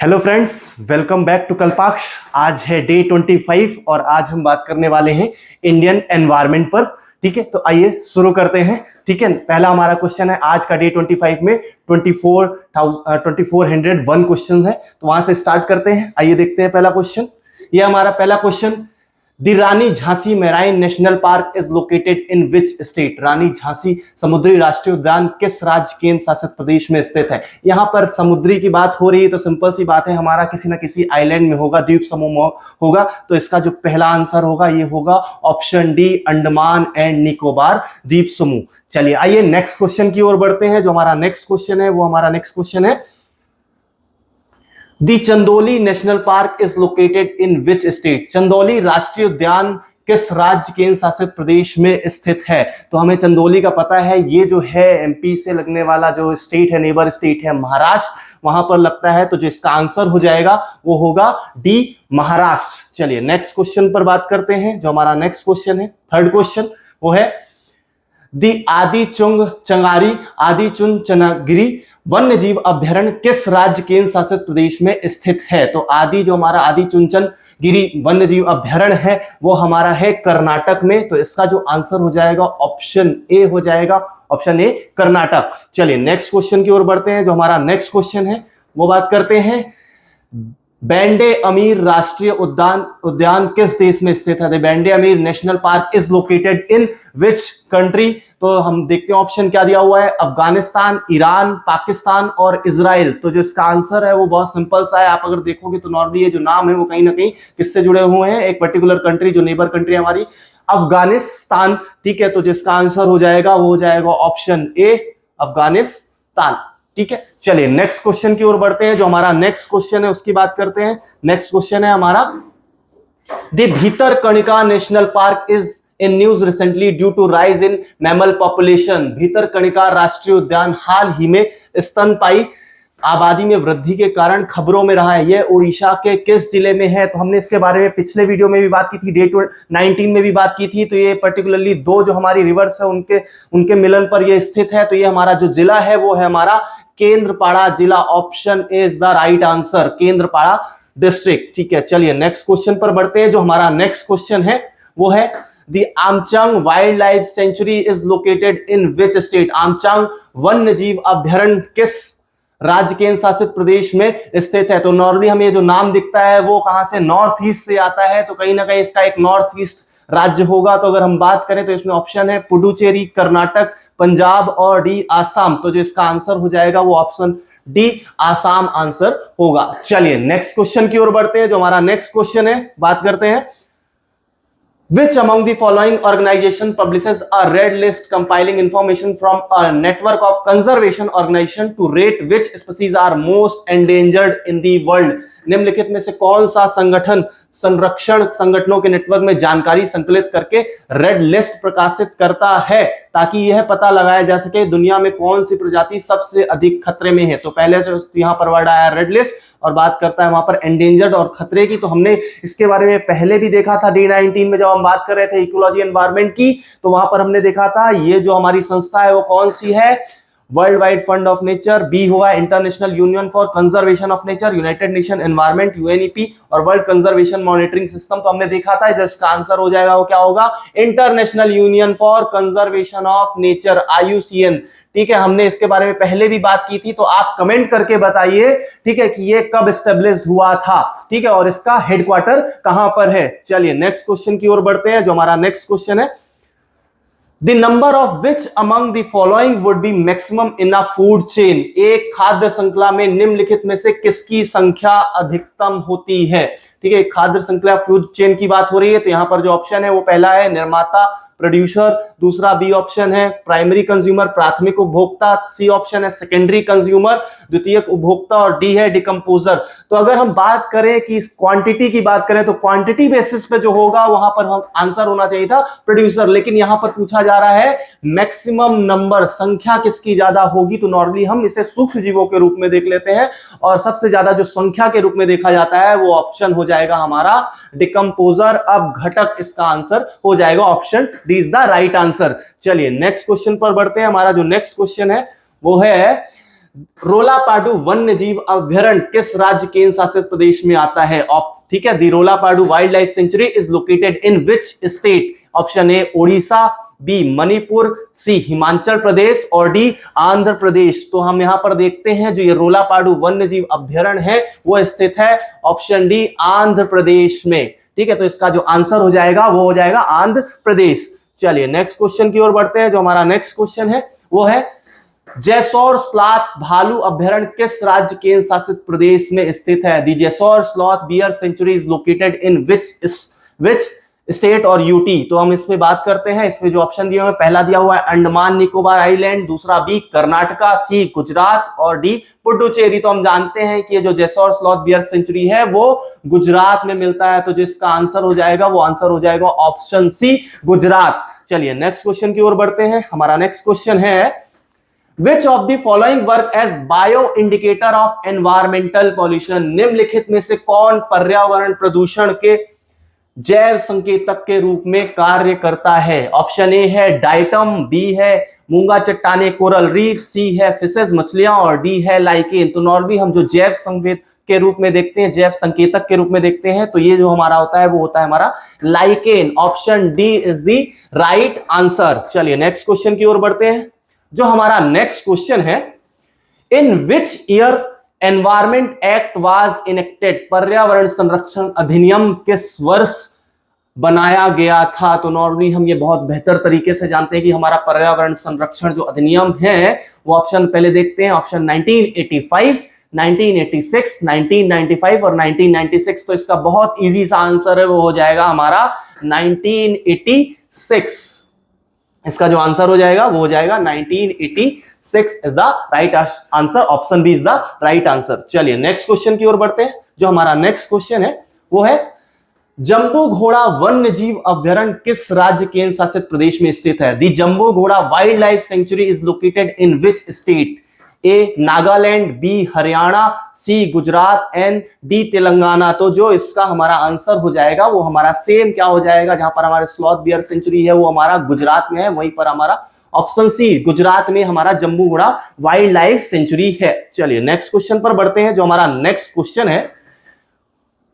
Hello friends, welcome back to Kalpaksh. आज है day 25 और आज हम बात करने वाले हैं इंडियन एनवायरनमेंट पर। ठीक है, तो आइए शुरू करते हैं। ठीक है, पहला हमारा क्वेश्चन है आज का डे 25 में 2401 क्वेश्चन है, तो वहां से स्टार्ट करते हैं। आइए देखते हैं पहला क्वेश्चन। ये हमारा पहला question, the Rani Jhansi marine national park is located in which state. Rani Jhansi समुद्री राष्ट्रीय उद्यान किस राज्य केंद्र शासित प्रदेश में स्थित है। यहां पर समुद्री की बात हो रही है तो सिंपल सी बात है, हमारा किसी ना किसी आइलैंड में होगा, द्वीप समूह में होगा। तो इसका जो पहला आंसर होगा ये होगा option D, Andaman and Nicobar द्वीप समूह। चलिए आइए नेक्स्ट क्वेश्चन की ओर बढ़ते हैं। जो हमारा नेक्स्ट क्वेश्चन है वो हमारा नेक्स्ट क्वेश्चन है, the Chandoli national park is located in which state. Chandoli राष्ट्रीय उद्यान किस राज्य केंद्र शासित प्रदेश में स्थित है। तो हमें चंदोली का पता है, ये जो है एमपी से लगने वाला जो स्टेट है, नेबर स्टेट है महाराष्ट्र, वहां पर लगता है। तो जो इसका आंसर हो जाएगा वो होगा डी, महाराष्ट्र। चलिए नेक्स्ट क्वेश्चन पर बात करते हैं। जो हमारा नेक्स्ट क्वेश्चन है, थर्ड क्वेश्चन, वो है दी आदिचुंग चंगारी आदिचुंग चनागिरी वन्य जीव अभ्यारण्य किस राज्य केंद्र शासित प्रदेश में स्थित है। तो आदि जो हमारा आदिचुंचन गिरी वन्य जीव अभ्यारण्य है वो हमारा है कर्नाटक में। तो इसका जो आंसर हो जाएगा ऑप्शन ए हो जाएगा, ऑप्शन ए कर्नाटक। चलिए नेक्स्ट क्वेश्चन की ओर बढ़ते हैं। जो हमारा नेक्स्ट क्वेश्चन है वो बात करते हैं, बैंडे अमीर राष्ट्रीय उद्यान किस देश में स्थित है। बैंडे अमीर national park is located in which country. तो हम देखते हैं ऑप्शन क्या दिया हुआ है, अफगानिस्तान, ईरान, पाकिस्तान और इजराइल। तो जो इसका आंसर है वो बहुत सिंपल सा है। आप अगर देखोगे तो नॉर्मली ये जो नाम है वो कहीं ना कहीं किससे जुड़े हुए हैं, एक पर्टिकुलर कंट्री जो नेबर कंट्री है हमारी, अफगानिस्तान। ठीक है, तो जिसका आंसर हो जाएगा वो हो जाएगा ऑप्शन ए, अफगानिस्तान। ठीक है, चलिए नेक्स्ट क्वेश्चन की ओर बढ़ते हैं। जो हमारा नेक्स्ट क्वेश्चन है उसकी बात करते हैं। नेक्स्ट क्वेश्चन है हमारा, the Bhitarkanika national park is in news recently due to rise in mammal population. Bhitarkanika राष्ट्रीय उद्यान हाल ही में स्तनपायी आबादी में वृद्धि के कारण खबरों में रहा है। यह उड़ीसा के किस जिले में है। तो हमने इसके बारे में पिछले वीडियो में भी बात की थी, डे 19 में भी बात की थी। तो ये पर्टिकुलरली दो जो हमारी रिवर्स है उनके मिलन पर यह स्थित है। तो ये हमारा जो जिला है वो है हमारा केंद्रपाड़ा जिला। Option A is the right answer, Kendrapara district. ठीक है, चलिए नेक्स्ट क्वेश्चन पर बढ़ते हैं। जो हमारा नेक्स्ट क्वेश्चन है वो है, the Amchang wild life sanctuary is located in which state. Amchang वन्य जीव अभ्यारण्य किस राज्य केंद्र शासित प्रदेश में स्थित है। तो नॉर्मली हमें जो नाम दिखता है वो कहां से, नॉर्थ ईस्ट से आता है। तो कहीं ना कहीं इसका एक नॉर्थ ईस्ट राज्य होगा। तो अगर हम बात करें तो इसमें ऑप्शन है पुडुचेरी, कर्नाटक, पंजाब और डी, आसाम। तो जो इसका आंसर हो जाएगा वो ऑप्शन डी, आसाम आंसर होगा। चलिए नेक्स्ट क्वेश्चन की ओर बढ़ते हैं। जो हमारा नेक्स्ट क्वेश्चन है, बात करते हैं, which among the following organization publishes a red list compiling information from a network of conservation organization to rate which species are most endangered in the world। निम्नलिखित में से कौन सा संगठन संरक्षण संगठनों के नेटवर्क में जानकारी संकलित करके रेड लिस्ट प्रकाशित करता है, ताकि यह पता लगाया जा सके दुनिया में कौन सी प्रजाति सबसे अधिक खतरे में है। तो पहले से यहां पर वर्ड आया रेड लिस्ट और बात करता है वहां पर एंडेंजर्ड और खतरे की। तो हमने इसके बारे में पहले भी देखा था D19 में, जब हम बात कर रहे थे इकोलॉजी एनवायरनमेंट की। तो वहां पर हमने देखा था ये जो हमारी संस्था है वो कौन सी है, world wide fund of nature, B होगा international union for conservation of nature, united nation environment UNEP और वर्ल्ड कंजर्वेशन मॉनिटरिंग सिस्टम। तो हमने देखा था जिसका आंसर हो जाएगा वो क्या होगा, international union for conservation of nature, IUCN। ठीक है, हमने इसके बारे में पहले भी बात की थी। तो आप कमेंट करके बताइए, ठीक है, कि ये कब एस्टेब्लिश्ड हुआ था, ठीक है, और इसका हेडक्वार्टर कहां पर है। चलिए नेक्स्ट क्वेश्चन की ओर बढ़ते हैं। जो हमारा नेक्स्ट क्वेश्चन है, The number of which among the following would be maximum in a food chain। एक खाद्य श्रृंखला में निम्नलिखित में से किसकी संख्या अधिकतम होती है। ठीक है, खाद्य श्रृंखला फूड चेन की बात हो रही है। तो यहां पर जो ऑप्शन है वो पहला है निर्माता प्रोड्यूसर, दूसरा बी ऑप्शन है प्राइमरी कंज्यूमर प्राथमिक उपभोक्ता, सी ऑप्शन है सेकेंडरी कंज्यूमर द्वितीयक उपभोक्ता और डी है डिकम्पोजर। तो अगर हम बात करें कि क्वांटिटी की बात करें तो क्वांटिटी बेसिस पे जो होगा वहां पर हम आंसर होना चाहिए था प्रोड्यूसर, लेकिन यहां पर पूछा जा रहा है मैक्सिमम नंबर, संख्या किसकी ज्यादा होगी। तो नॉर्मली हम इसे सूक्ष्म जीवों के रूप में देख लेते हैं और सबसे ज्यादा जो संख्या के रूप में देखा जाता है वो ऑप्शन हो जाएगा हमारा डिकम्पोजर। अब घटक इसका आंसर हो जाएगा option D is the right answer. चलिए नेक्स्ट क्वेश्चन पर बढ़ते हैं। हमारा जो नेक्स्ट क्वेश्चन है वो है रोलापाडू वन्य जीव अभ्यारण्य किस राज्य केंद्र शासित प्रदेश में आता है? ठीक है, the Rollapadu wild life sanctuary is located in which state? Option A Odisha, B Manipur, C Himachal Pradesh और डी आंध्र प्रदेश। तो हम यहां पर देखते हैं जो ये रोलापाडू वन्य जीव अभ्यारण्य है वो स्थित है ऑप्शन डी आंध्र प्रदेश में। ठीक है, तो इसका जो आंसर हो जाएगा वो हो जाएगा आंध्र प्रदेश। चलिए नेक्स्ट क्वेश्चन की ओर बढ़ते हैं। जो हमारा नेक्स्ट क्वेश्चन है वो है जेसौर स्लॉथ भालू अभ्यारण्य किस राज्य केंद्र शासित प्रदेश में स्थित है? The Jessore sloth bear sanctuary is located in which state और यूटी? तो हम इस पे बात करते हैं। इसमें जो ऑप्शन दिए हुए हैं, पहला दिया हुआ है अंडमान निकोबार आइलैंड, दूसरा बी कर्नाटका, सी गुजरात और डी पुडुचेरी। तो हम जानते हैं कि ये जो जेसौर स्लॉथ बियर सेंचुरी है वो गुजरात में मिलता है, तो जिसका आंसर हो जाएगा वो आंसर हो जाएगा ऑप्शन सी गुजरात। चलिए नेक्स्ट क्वेश्चन की ओर बढ़ते हैं। हमारा नेक्स्ट क्वेश्चन है Which of the following work as bio indicator of environmental pollution? निम्नलिखित में से कौन पर्यावरण प्रदूषण के जैव संकेतक के रूप में कार्य करता है? ऑप्शन ए है डाइटम, बी है मूंगा चट्टाने कोरल रीफ, सी है फिशेस मछलियां और डी है लाइकेन। तो नॉर्मली हम जो जैव संकेत के रूप में देखते हैं, जैव संकेतक के रूप में देखते हैं, तो ये जो हमारा होता है वो होता है हमारा lichen. Option D is the right answer. चलिए नेक्स्ट क्वेश्चन की ओर बढ़ते हैं। जो हमारा नेक्स्ट क्वेश्चन है, in which year environment act was enacted? पर्यावरण संरक्षण अधिनियम किस वर्ष बनाया गया था? तो नॉर्मली हम ये बहुत बेहतर तरीके से जानते हैं कि हमारा पर्यावरण संरक्षण जो अधिनियम है वो ऑप्शन पहले देखते हैं, ऑप्शन 1985, 1986, 1995 और 1996। तो इसका बहुत इजी सा आंसर है वो हो जाएगा हमारा 1986। इसका जो आंसर हो जाएगा वो हो जाएगा 1986 is the right answer. Option B is the right answer. चलिए नेक्स्ट क्वेश्चन की ओर बढ़ते हैं। जो हमारा नेक्स्ट क्वेश्चन है वो है जम्बू घोड़ा वन्य जीव अभ्यारण्य किस राज्य केंद्र शासित प्रदेश में स्थित है? The Jambu Ghoda wild life sanctuary is located in which state? A Nagaland, B Haryana, C Gujarat and D Telangana. तो जो इसका हमारा आंसर हो जाएगा वो हमारा सेम क्या हो जाएगा, जहां पर हमारे स्लॉथ बियर सेंचुरी है वो हमारा गुजरात में है, वहीं पर हमारा ऑप्शन सी गुजरात में हमारा Jambu Ghoda wild life sanctuary है। चलिए नेक्स्ट क्वेश्चन पर बढ़ते हैं। जो हमारा नेक्स्ट क्वेश्चन है,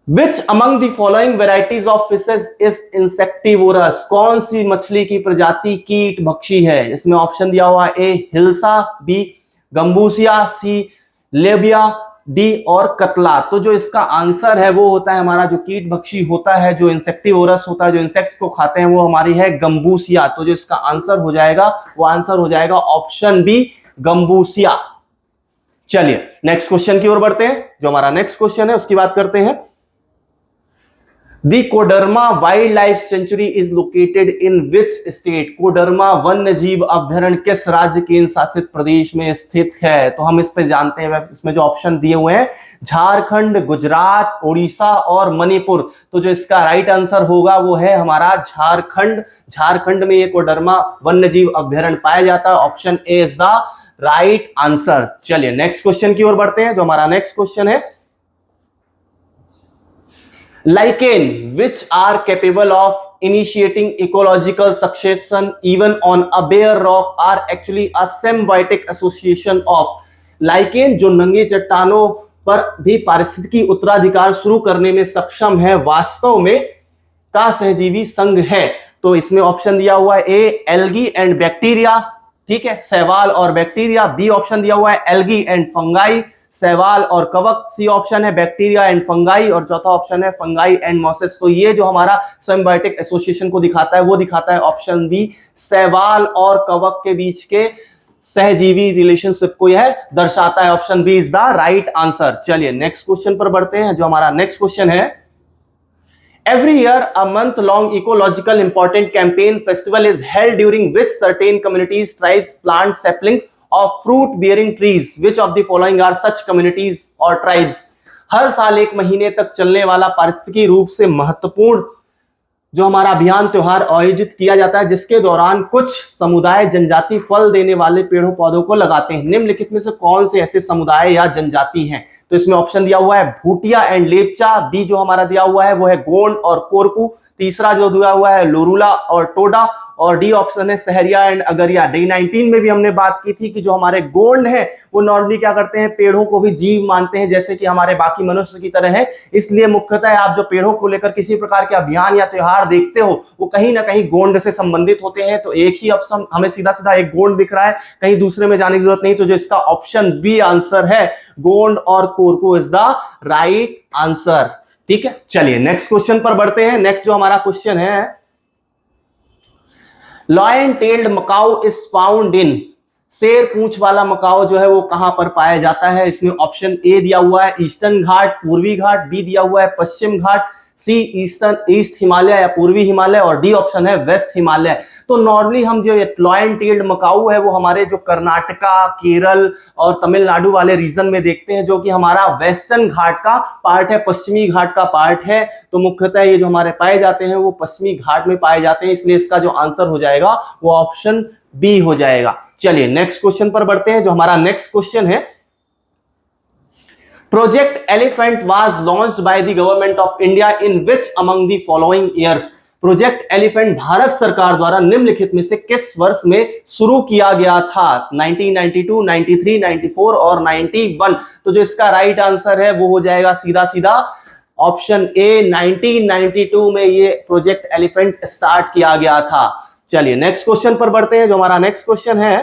Which among the following varieties of fishes is insectivorous? कौन सी मछली की प्रजाति कीट भक्षी है? इसमें ऑप्शन दिया हुआ ए हिल्सा, बी गंबूसिया, सी लेबिया, डी और कतला। तो जो इसका आंसर है वो होता है हमारा जो कीट भक्षी होता है, जो इंसेक्टिवोरस होता है, जो इंसेक्ट्स को खाते हैं, वो हमारी है गंबूसिया। तो जो इसका आंसर हो जाएगा वो आंसर हो जाएगा ऑप्शन बी गंबूसिया। चलिए नेक्स्ट क्वेश्चन की ओर बढ़ते हैं। जो हमारा नेक्स्ट क्वेश्चन है उसकी बात करते हैं। The Koderma wild life sanctuary is located in which state? Koderma वन्य जीव अभ्यारण्य किस राज्य केंद्र शासित प्रदेश में स्थित है? तो हम इस पे जानते हैं, इसमें जो ऑप्शन दिए हुए हैं झारखंड, गुजरात, ओडिशा और मणिपुर। तो जो इसका राइट आंसर होगा वो है हमारा झारखंड। झारखंड में ये कोडरमा वन्य जीव अभ्यारण्य पाया जाता है। Option A is the right answer. चलिए नेक्स्ट क्वेश्चन की ओर बढ़ते हैं। जो हमारा नेक्स्ट क्वेश्चन है, lichen which are capable of initiating ecological succession even on a bare rock are actually a symbiotic association of? lichen जो नंगी चट्टानों पर भी पारिस्थितिकी उत्तराधिकार शुरू करने में सक्षम है, वास्तव में का सहजीवी संघ है। तो इसमें ऑप्शन दिया हुआ है ए एल्गी एंड बैक्टीरिया, ठीक है, शैवाल और बैक्टीरिया। बी ऑप्शन दिया हुआ है एल्गी एंड फंगाई, शैवाल और कवक। सी ऑप्शन है बैक्टीरिया एंड फंगाई और चौथा ऑप्शन है फंगाई एंड मॉसेस। तो ये जो हमारा सिम्बायोटिक एसोसिएशन को दिखाता है वो दिखाता है ऑप्शन बी, शैवाल और कवक के बीच के सहजीवी रिलेशनशिप को यह दर्शाता है। Option B is the right answer. चलिए नेक्स्ट क्वेश्चन पर बढ़ते हैं। जो हमारा नेक्स्ट क्वेश्चन है, every year a month long ecological important campaign festival is held during which certain communities tribes plant sapling of fruit bearing trees? Which of the following are such communities or tribes? हर साल एक महीने तक चलने वाला पारिस्थितिकी रूप से महत्वपूर्ण जो हमारा अभियान त्योहार आयोजित किया जाता है, जिसके दौरान कुछ समुदाय जनजाति फल देने वाले पेड़ों पौधों को लगाते हैं। निम्नलिखित में से कौन से ऐसे समुदाय या जनजाति हैं? तो इसमें ऑप्शन दिया हुआ है भूटिया एंड लेपचा, बी जो हमारा दिया हुआ है वो है गोंड और कोरकू, तीसरा जो दिया हुआ है लोरूला और टोडा, और डी ऑप्शन है सहरिया एंड अगरिया। डे 19 में भी हमने बात की थी कि जो हमारे गोंड हैं वो नॉर्मली क्या करते हैं, पेड़ों को भी जीव मानते हैं जैसे कि हमारे बाकी मनुष्य की तरह है। इसलिए मुख्यतः आप जो पेड़ों को लेकर किसी प्रकार के अभियान या त्योहार देखते हो वो कहीं ना कहीं गोंड से संबंधित होते हैं। तो एक ही ऑप्शन हमें सीधा सीधा एक गोंड दिख रहा है, कहीं दूसरे में जाने की जरूरत नहीं। तो जो इसका ऑप्शन बी आंसर है गोंड और कोरको इज द राइट आंसर। ठीक है, चलिए नेक्स्ट क्वेश्चन पर बढ़ते हैं। नेक्स्ट जो हमारा क्वेश्चन है, lion tailed Macau is found in, शेर पूंछ वाला मकाऊ जो है वो कहां पर पाया जाता है। इसमें ऑप्शन ए दिया हुआ है ईस्टर्न घाट, पूर्वी घाट, बी दिया हुआ है पश्चिम घाट, सी ईस्ट हिमालय या पूर्वी हिमालय, और डी ऑप्शन है वेस्ट हिमालय। तो नॉर्मली हम जो लॉयन टेल्ड मकाऊ है वो हमारे जो कर्नाटका, केरल और तमिलनाडु वाले रीजन में देखते हैं, जो कि हमारा वेस्टर्न घाट का पार्ट है, पश्चिमी घाट का पार्ट है। तो मुख्यतः ये जो हमारे पाए जाते हैं वो पश्चिमी घाट में पाए जाते हैं, इसलिए इसका जो आंसर हो जाएगा वो ऑप्शन बी हो जाएगा। चलिए नेक्स्ट क्वेश्चन पर बढ़ते हैं। जो हमारा नेक्स्ट क्वेश्चन है, project elephant was launched by the government of India in which among the following years. Project elephant Bharat सरकार द्वारा निम्नलिखित में से किस वर्ष में शुरू किया गया था। 1992, 93, 94 और 91। तो जो इसका राइट आंसर है वो हो जाएगा सीधा सीधा ऑप्शन ए, 1992 में ये प्रोजेक्ट एलिफेंट स्टार्ट किया गया था। चलिए नेक्स्ट क्वेश्चन पर बढ़ते हैं। जो हमारा नेक्स्ट क्वेश्चन है,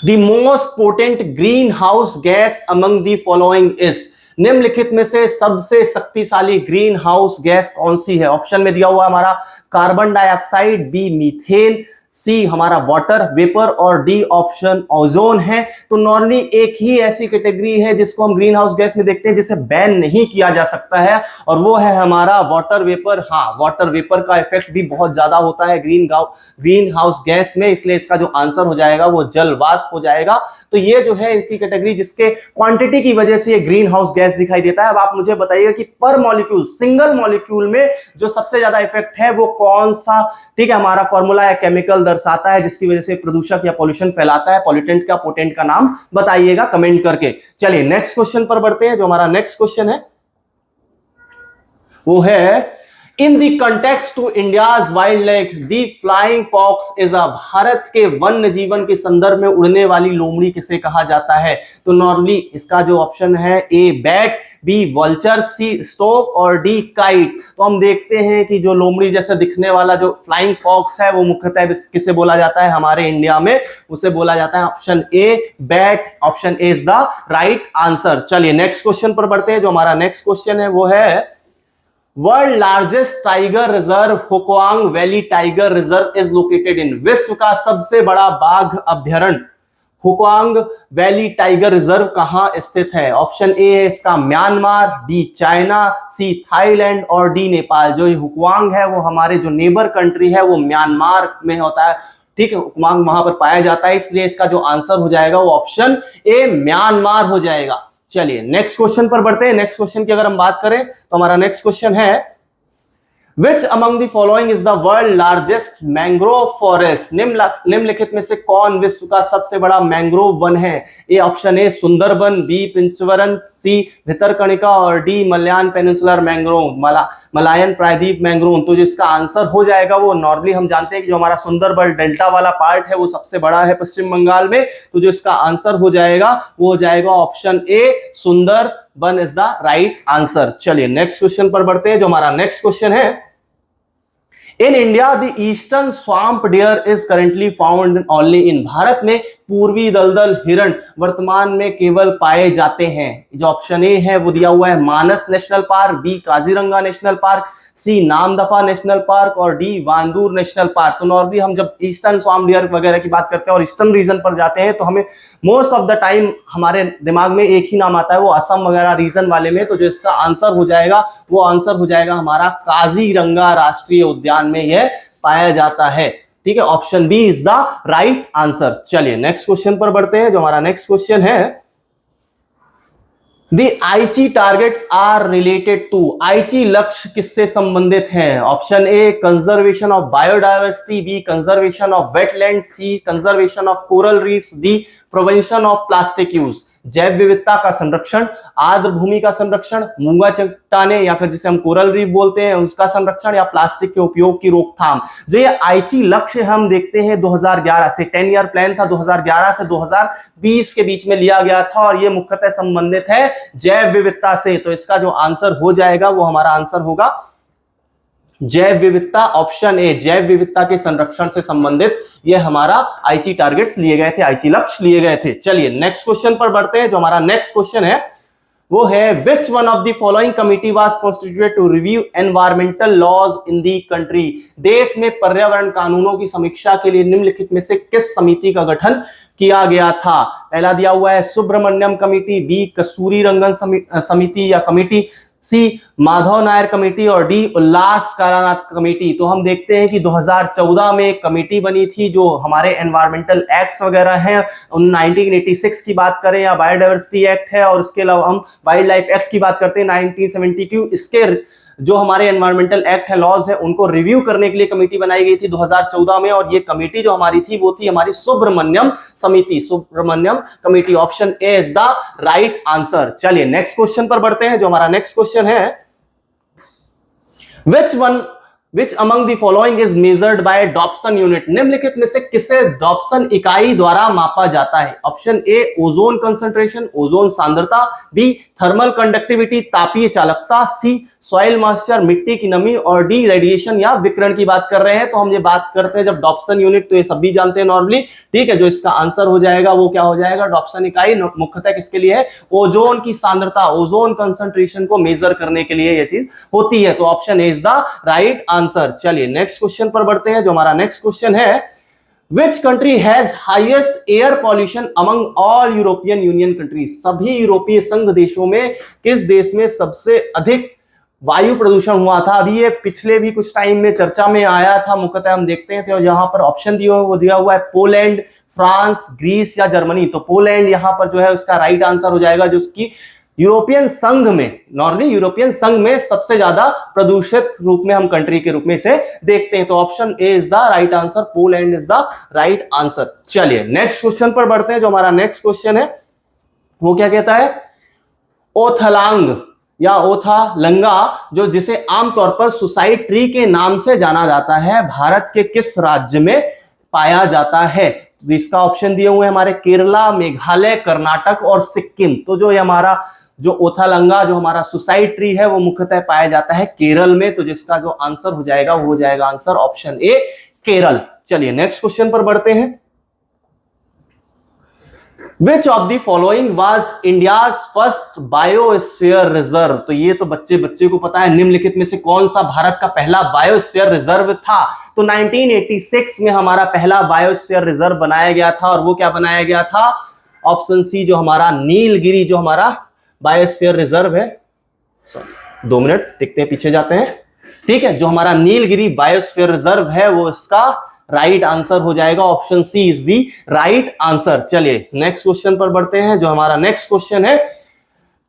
the most potent green house gas among the following is, निम्नलिखित में से सबसे शक्तिशाली ग्रीन हाउस गैस कौन सी है। ऑप्शन में दिया हुआ हमारा कार्बन डाइऑक्साइड, बी मीथेन, सी हमारा वाटर वेपर और डी ऑप्शन ओजोन है। तो नॉर्मली एक ही ऐसी कैटेगरी है जिसको हम ग्रीन हाउस गैस में देखते हैं जिसे बैन नहीं किया जा सकता है, और वो है हमारा वाटर वेपर। हाँ, वाटर वेपर का इफेक्ट भी बहुत ज्यादा होता है ग्रीन हाउस गैस में, इसलिए इसका जो आंसर हो जाएगा वो जल वाष्प हो जाएगा। तो ये जो है इसकी कैटेगरी जिसके क्वांटिटी की वजह से ये ग्रीन हाउस गैस दिखाई देता है। अब आप मुझे बताइएगा कि पर मॉलिक्यूल, सिंगल मॉलिक्यूल में जो सबसे ज्यादा इफेक्ट है वो कौन सा, ठीक है, हमारा फॉर्मूला या केमिकल दर्शाता है जिसकी वजह से प्रदूषक या पॉल्यूशन फैलाता है। पॉल्यूटेंट का, पोटेंट का नाम बताइएगा कमेंट करके। चलिए नेक्स्ट क्वेश्चन पर बढ़ते हैं। जो हमारा नेक्स्ट क्वेश्चन है वो है, in the context to India's wild life the flying fox is a, Bharat के वन्य जीवन के संदर्भ में उड़ने वाली लोमड़ी किसे कहा जाता है। तो नॉर्मली इसका जो ऑप्शन है a bat, B vulture, C stock और डी काइट। तो हम देखते हैं कि जो लोमड़ी जैसे दिखने वाला जो फ्लाइंग फॉक्स है वो मुख्यतः किसे बोला जाता है हमारे इंडिया में, उसे बोला जाता है option a bat. Option A is the right answer. चलिए नेक्स्ट क्वेश्चन पर बढ़ते हैं। जो हमारा नेक्स्ट क्वेश्चन है वो है, world largest tiger reserve Hukawng valley tiger reserve is located in, विश्व का सबसे बड़ा बाघ अभ्यारण्य होकोआंग वैली टाइगर रिजर्व कहां स्थित है। ऑप्शन ए है इसका Myanmar, B China, C Thailand और डी नेपाल। जो होकोआंग है वो हमारे जो नेबर कंट्री है वो म्यांमार में होता है, ठीक है, होकोआंग वहां पर पाया जाता है, इसलिए इसका जो आंसर हो जाएगा वो ऑप्शन ए म्यांमार हो जाएगा। चलिए नेक्स्ट क्वेश्चन पर बढ़ते हैं। नेक्स्ट क्वेश्चन की अगर हम बात करें तो हमारा नेक्स्ट क्वेश्चन है, which among the following is the world largest mangrove forest, निम्नलिखित में से कौन विश्व का सबसे बड़ा मैंग्रोव वन है। A option A Sundarban, B Pichavaram, C Bhitarkanika और D Malayan peninsular mangrove, Malayan प्रायद्वीप मैंग्रोव। तो जो इसका आंसर हो जाएगा वो नॉर्मली हम जानते हैं कि जो हमारा सुंदरबन डेल्टा वाला पार्ट है वो सबसे बड़ा है पश्चिम बंगाल में। तो जो इसका आंसर हो जाएगा वो हो जाएगा option A Sundarban is the right answer. चलिए नेक्स्ट क्वेश्चन पर बढ़ते हैं। जो हमारा नेक्स्ट क्वेश्चन है, in India the eastern swamp deer is currently found only in, Bharat में पूर्वी दलदल हिरण वर्तमान में केवल पाए जाते हैं। जो ऑप्शन ए है वो दिया हुआ है Manas national park, B Kaziranga national park, C Namdapha national park और डी वांदूर नेशनल पार्क। तो नॉर्मली हम जब ईस्टर्न स्वाम्प डियर वगैरह की बात करते हैं और ईस्टर्न रीजन पर जाते हैं तो हमें मोस्ट ऑफ द टाइम हमारे दिमाग में एक ही नाम आता है, वो असम वगैरह रीजन वाले में। तो जो इसका आंसर हो जाएगा वो आंसर हो जाएगा हमारा काजीरंगा राष्ट्रीय उद्यान में यह पाया जाता है। ठीक है, option B is the right answer. चलिए नेक्स्ट क्वेश्चन पर बढ़ते हैं। जो हमारा नेक्स्ट क्वेश्चन है, The Aichi targets are related to, Aichi लक्ष्य किससे संबंधित हैं। Option A conservation of biodiversity, B conservation of wetland, C conservation of coral reefs, D prevention of plastic use. जैव विविधता का संरक्षण, आर्द्र भूमि का संरक्षण, मूंगा चट्टाने या फिर जिसे हम कोरल रीफ बोलते हैं उसका संरक्षण, या प्लास्टिक के उपयोग की रोकथाम। जो ये आईची लक्ष्य हम देखते हैं 2011 से, 10 ईयर प्लान था, 2011 से 2020 के बीच में लिया गया था और ये मुख्यतः संबंधित है जैव विविधता से। तो इसका जो आंसर हो जाएगा वो हमारा आंसर होगा जैव विविधता, ऑप्शन ए, जैव विविधता के संरक्षण से संबंधित ये हमारा आईची टारगेट्स लिए गए थे, आईची लक्ष्य लिए गए थे। चलिए नेक्स्ट क्वेश्चन पर बढ़ते हैं। जो हमारा नेक्स्ट क्वेश्चन है वो है which one of the following committee was constituted to review environmental laws in the country. देश में पर्यावरण कानूनों की समीक्षा के लिए निम्नलिखित में से किस समिति का गठन किया गया था? पहला दिया हुआ है सुब्रमण्यम कमेटी, बी कस्तूरी रंगन समिति या कमेटी, सी माधव नायर कमेटी और डी उल्लास कारानाथ कमेटी। तो हम देखते हैं कि 2014 में एक कमेटी बनी थी जो हमारे एनवायरमेंटल एक्ट्स वगैरह हैं, 1986 की बात करें या बायोडाइवर्सिटी एक्ट है, और उसके अलावा हम वाइल्ड लाइफ एक्ट की बात करते हैं 1972, इसके जो हमारे एनवायरमेंटल एक्ट है, लॉज है, उनको रिव्यू करने के लिए कमेटी बनाई गई थी 2014 में, और ये कमेटी जो हमारी थी वो थी हमारी सुब्रमण्यम समिति, Subramanian committee. Option A is the right answer. चलिए नेक्स्ट क्वेश्चन पर बढ़ते हैं। जो हमारा नेक्स्ट क्वेश्चन है Which among the following is measured by Dobson unit? निम्नलिखित में से किसे डॉप्सन इकाई द्वारा मापा जाता है? ऑप्शन ए ओजोन कंसंट्रेशन, ओजोन सांद्रता, बी थर्मल कंडक्टिविटी, तापीय चालकता, सी सॉइल मॉइस्चर, मिट्टी की नमी, और डी रेडिएशन या विकिरण की बात कर रहे हैं। तो हम ये बात करते हैं जब डॉप्सन यूनिट, तो ये सभी जानते हैं नॉर्मली, ठीक है। जो इसका आंसर हो जाएगा वो क्या हो जाएगा? डॉप्सन इकाई मुख्यतः किसके लिए है? ओजोन की सांद्रता, ओजोन कंसंट्रेशन को मेजर करने के लिए ये चीज होती है। तो option A is the right answer. चलिए नेक्स्ट क्वेश्चन पर बढ़ते हैं। जो हमारा नेक्स्ट क्वेश्चन है Which country has highest air pollution among all European Union countries? सभी यूरोपीय संघ देशों में किस देश में सबसे अधिक वायु प्रदूषण हुआ था? अभी ये पिछले भी कुछ टाइम में चर्चा में आया था, मुख्यतः हम देखते हैं। तो यहाँ पर ऑप्शन दिया हुआ है पोलैंड, फ्रांस, ग्रीस या जर्मनी। तो पोलैंड यहाँ पर जो है उसका राइट आंसर हो जाएगा, जो उसकी यूरोपियन संघ में, नॉर्मली यूरोपियन संघ में सबसे ज्यादा प्रदूषित रूप में हम कंट्री के रूप में इसे देखते हैं। तो option A is the right answer, Poland is the right answer. चलिए नेक्स्ट क्वेश्चन पर बढ़ते हैं। जो हमारा नेक्स्ट क्वेश्चन है वो क्या कहता है? ओथलांग या ओथालंगा, जो जिसे आमतौर पर सुसाइड ट्री के नाम से जाना जाता है, भारत के किस राज्य में पाया जाता है? तो इसका ऑप्शन दिए हुए हैं हमारे केरला, मेघालय, कर्नाटक और सिक्किम। तो जो ये हमारा जो ओथालंगा, जो हमारा सुसाइड ट्री है, वो मुख्यतः पाया जाता है केरल में। तो जिसका जो आंसर हो जाएगा वो हो जाएगा आंसर ऑप्शन ए, केरल। चलिए नेक्स्ट क्वेश्चन पर बढ़ते हैं। Which of the following was India's first biosphere reserve? तो ये तो बच्चे को पता है। निम्नलिखित में से कौन सा भारत का पहला बायोस्फीयर रिजर्व था? तो 1986 में हमारा पहला बायोस्फीयर रिजर्व बनाया गया था, और वो क्या बनाया गया था? ऑप्शन सी, जो हमारा नीलगिरी जो हमारा बायोस्फीयर रिजर्व है, 2 मिनट देखते हैं, पीछे जाते हैं, ठीक है। जो हमारा नीलगिरी बायोस्फीयर रिजर्व है वो इसका राइट आंसर हो जाएगा, option C is the right answer. चलिए नेक्स्ट क्वेश्चन पर बढ़ते हैं। जो हमारा नेक्स्ट क्वेश्चन है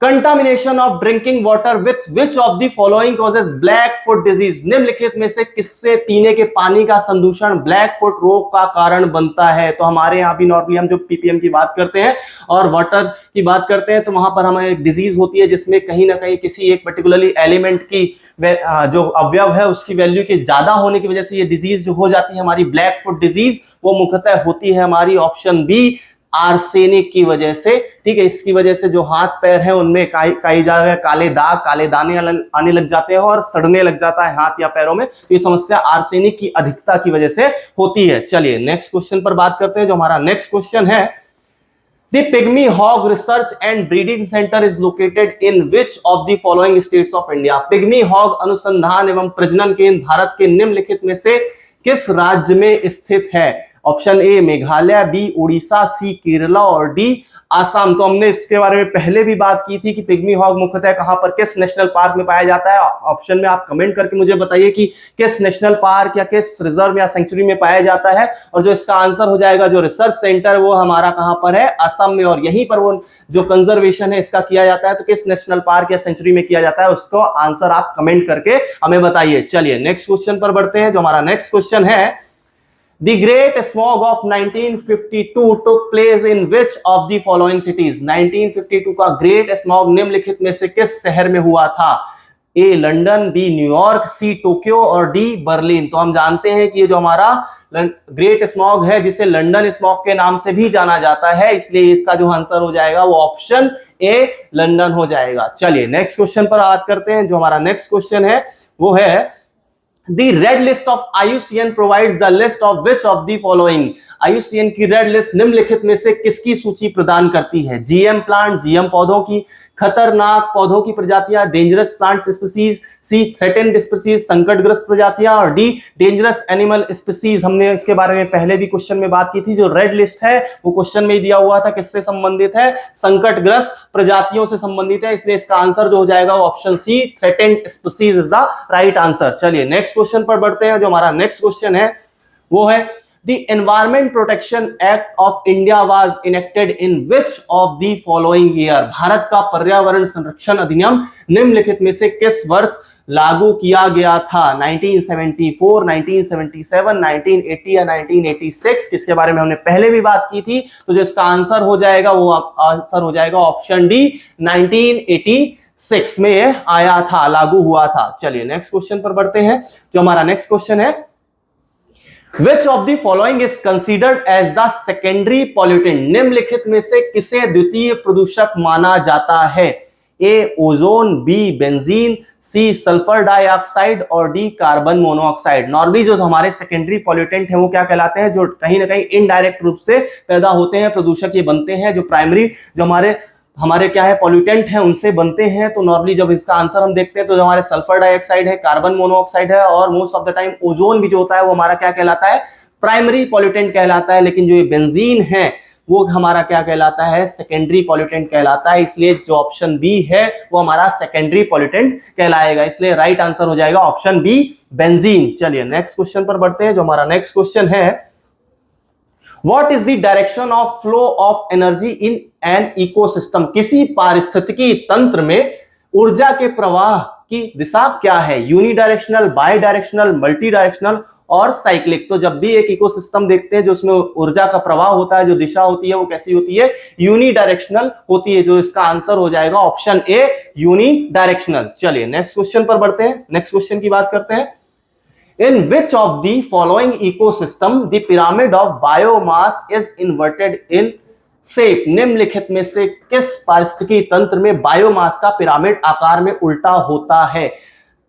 contamination of drinking water with which of the following causes black foot disease? निम्नलिखित में से किससे पीने के पानी का संदूषण ब्लैक फुट रोग का कारण बनता है? तो हमारे यहाँ भी नॉर्मली हम जो पीपीएम की बात करते हैं और वाटर की बात करते हैं, तो वहां पर हमें एक डिजीज होती है जिसमें कहीं ना कहीं किसी एक पर्टिकुलरली एलिमेंट की जो अवयव है उसकी वैल्यू के ज्यादा होने की वजह से ये डिजीज जो हो जाती है हमारी ब्लैक फुट डिजीज, वो मुख्यतः होती है हमारी ऑप्शन बी, आर्सेनिक की वजह से, ठीक है। इसकी वजह से जो हाथ पैर हैं उनमें कई जगह काले दाग, काले दाने आने लग जाते हैं और सड़ने लग जाता है हाथ या पैरों में। तो ये समस्या आर्सेनिक की अधिकता की वजह से होती है। चलिए नेक्स्ट क्वेश्चन पर बात करते हैं। जो हमारा नेक्स्ट क्वेश्चन है The Pygmy Hog Research and Breeding Center is located in which of the following states of India? Pygmy Hog अनुसंधान एवं प्रजनन केंद्र भारत के निम्नलिखित में से किस राज्य में स्थित है? Option A Meghalaya, B Orissa, C Kerala और डी आसाम। तो हमने इसके बारे में पहले भी बात की थी कि पिग्मी हॉग मुख्यतः कहां पर, किस नेशनल पार्क में पाया जाता है। ऑप्शन में आप कमेंट करके मुझे बताइए कि किस नेशनल पार्क या किस रिजर्व या सेंचुरी में पाया जाता है, और जो इसका आंसर हो जाएगा जो रिसर्च सेंटर वो हमारा कहां पर है, असम में, और यहीं पर वो जो कंजर्वेशन है इसका किया जाता है। तो किस नेशनल पार्क या सेंचुरी में किया जाता है उसको आंसर आप कमेंट करके हमें बताइए। चलिए नेक्स्ट क्वेश्चन पर बढ़ते हैं। जो हमारा नेक्स्ट क्वेश्चन है The Great Smog of 1952 took place in which of the following cities? 1952 का ग्रेट स्मॉग निम्नलिखित में से किस शहर में हुआ था? A London, B New York, C Tokyo और डी बर्लिन। तो हम जानते हैं कि ये जो हमारा ग्रेट स्मॉग है जिसे लंदन स्मॉग के नाम से भी जाना जाता है, इसलिए इसका जो आंसर हो जाएगा वो ऑप्शन ए लंदन हो जाएगा। चलिए नेक्स्ट क्वेश्चन पर बात करते हैं। जो हमारा नेक्स्ट क्वेश्चन है वो है The red list of IUCN provides the list of which of the following? IUCN की रेड लिस्ट निम्नलिखित में से किसकी सूची प्रदान करती है? जीएम प्लांट, जीएम पौधों की, खतरनाक पौधों की प्रजातियां, डेंजरस प्लांट स्पीसीज, सी थ्रेटेन्ड स्पीसीज, संकटग्रस्त प्रजातियां और डी डेंजरस एनिमल स्पीसीज। हमने इसके बारे में पहले भी क्वेश्चन में बात की थी। जो रेड लिस्ट है वो क्वेश्चन में दिया हुआ था, किससे संबंधित है? संकटग्रस्त प्रजातियों से संबंधित है, इसलिए इसका आंसर जो हो जाएगा वो option C threatened species is the right answer. चलिए नेक्स्ट क्वेश्चन पर बढ़ते हैं। जो हमारा नेक्स्ट क्वेश्चन है वो है The Environment Protection Act of India was enacted in which of the following year? Bharat का पर्यावरण संरक्षण अधिनियम निम्नलिखित में से किस वर्ष लागू किया गया था? 1974, 1977, 1980 या 1986? किसके बारे में हमने पहले भी बात की थी, तो जो इसका आंसर हो जाएगा वो आंसर हो जाएगा ऑप्शन डी 1986 में आया था, लागू हुआ था। चलिए नेक्स्ट क्वेश्चन पर बढ़ते हैं। जो हमारा नेक्स्ट क्वेश्चन है Which of the following is considered as the secondary pollutant? निम्नलिखित में से किसे द्वितीय प्रदूषक माना जाता है? A ozone, B benzene, C sulphur dioxide और डी कार्बन मोनोऑक्साइड। नॉर्मली जो हमारे सेकेंडरी पॉल्यूटेंट है वो क्या कहलाते हैं? जो कहीं ना कहीं इनडायरेक्ट रूप से पैदा होते हैं, प्रदूषक ये बनते हैं। जो प्राइमरी जो हमारे क्या है पॉल्यूटेंट हैं उनसे बनते हैं। तो नॉर्मली जब इसका आंसर हम देखते हैं तो जो हमारे सल्फर डाइऑक्साइड है, कार्बन मोनोऑक्साइड है और most of the time ozone भी जो होता है वो हमारा क्या कहलाता है? प्राइमरी पॉल्यूटेंट कहलाता है। लेकिन जो ये बेंजीन है वो हमारा क्या कहलाता है? सेकेंडरी पॉल्यूटेंट कहलाता है। इसलिए जो ऑप्शन बी है वो हमारा सेकेंडरी पॉल्यूटेंट कहलाएगा, इसलिए राइट आंसर हो जाएगा ऑप्शन बी बेंजीन। चलिए नेक्स्ट क्वेश्चन पर बढ़ते हैं। जो हमारा नेक्स्ट क्वेश्चन है What is the direction of flow of energy in an ecosystem? किसी पारिस्थितिकी तंत्र में ऊर्जा के प्रवाह की दिशा क्या है? Unidirectional, by directional, multi directional और साइक्लिक। तो जब भी एक इकोसिस्टम देखते हैं जो उसमें ऊर्जा का प्रवाह होता है, जो दिशा होती है वो कैसी होती है? यूनिडायरेक्शनल होती है। जो इसका आंसर हो जाएगा ऑप्शन ए यूनिडायरेक्शनल। चलिए नेक्स्ट क्वेश्चन पर बढ़ते हैं। नेक्स्ट क्वेश्चन की बात करते हैं। In which of the following ecosystem the pyramid of biomass is inverted in shape? निम्नलिखित में से किस पारिस्थितिकी तंत्र में बायोमास का पिरामिड आकार में उल्टा होता है?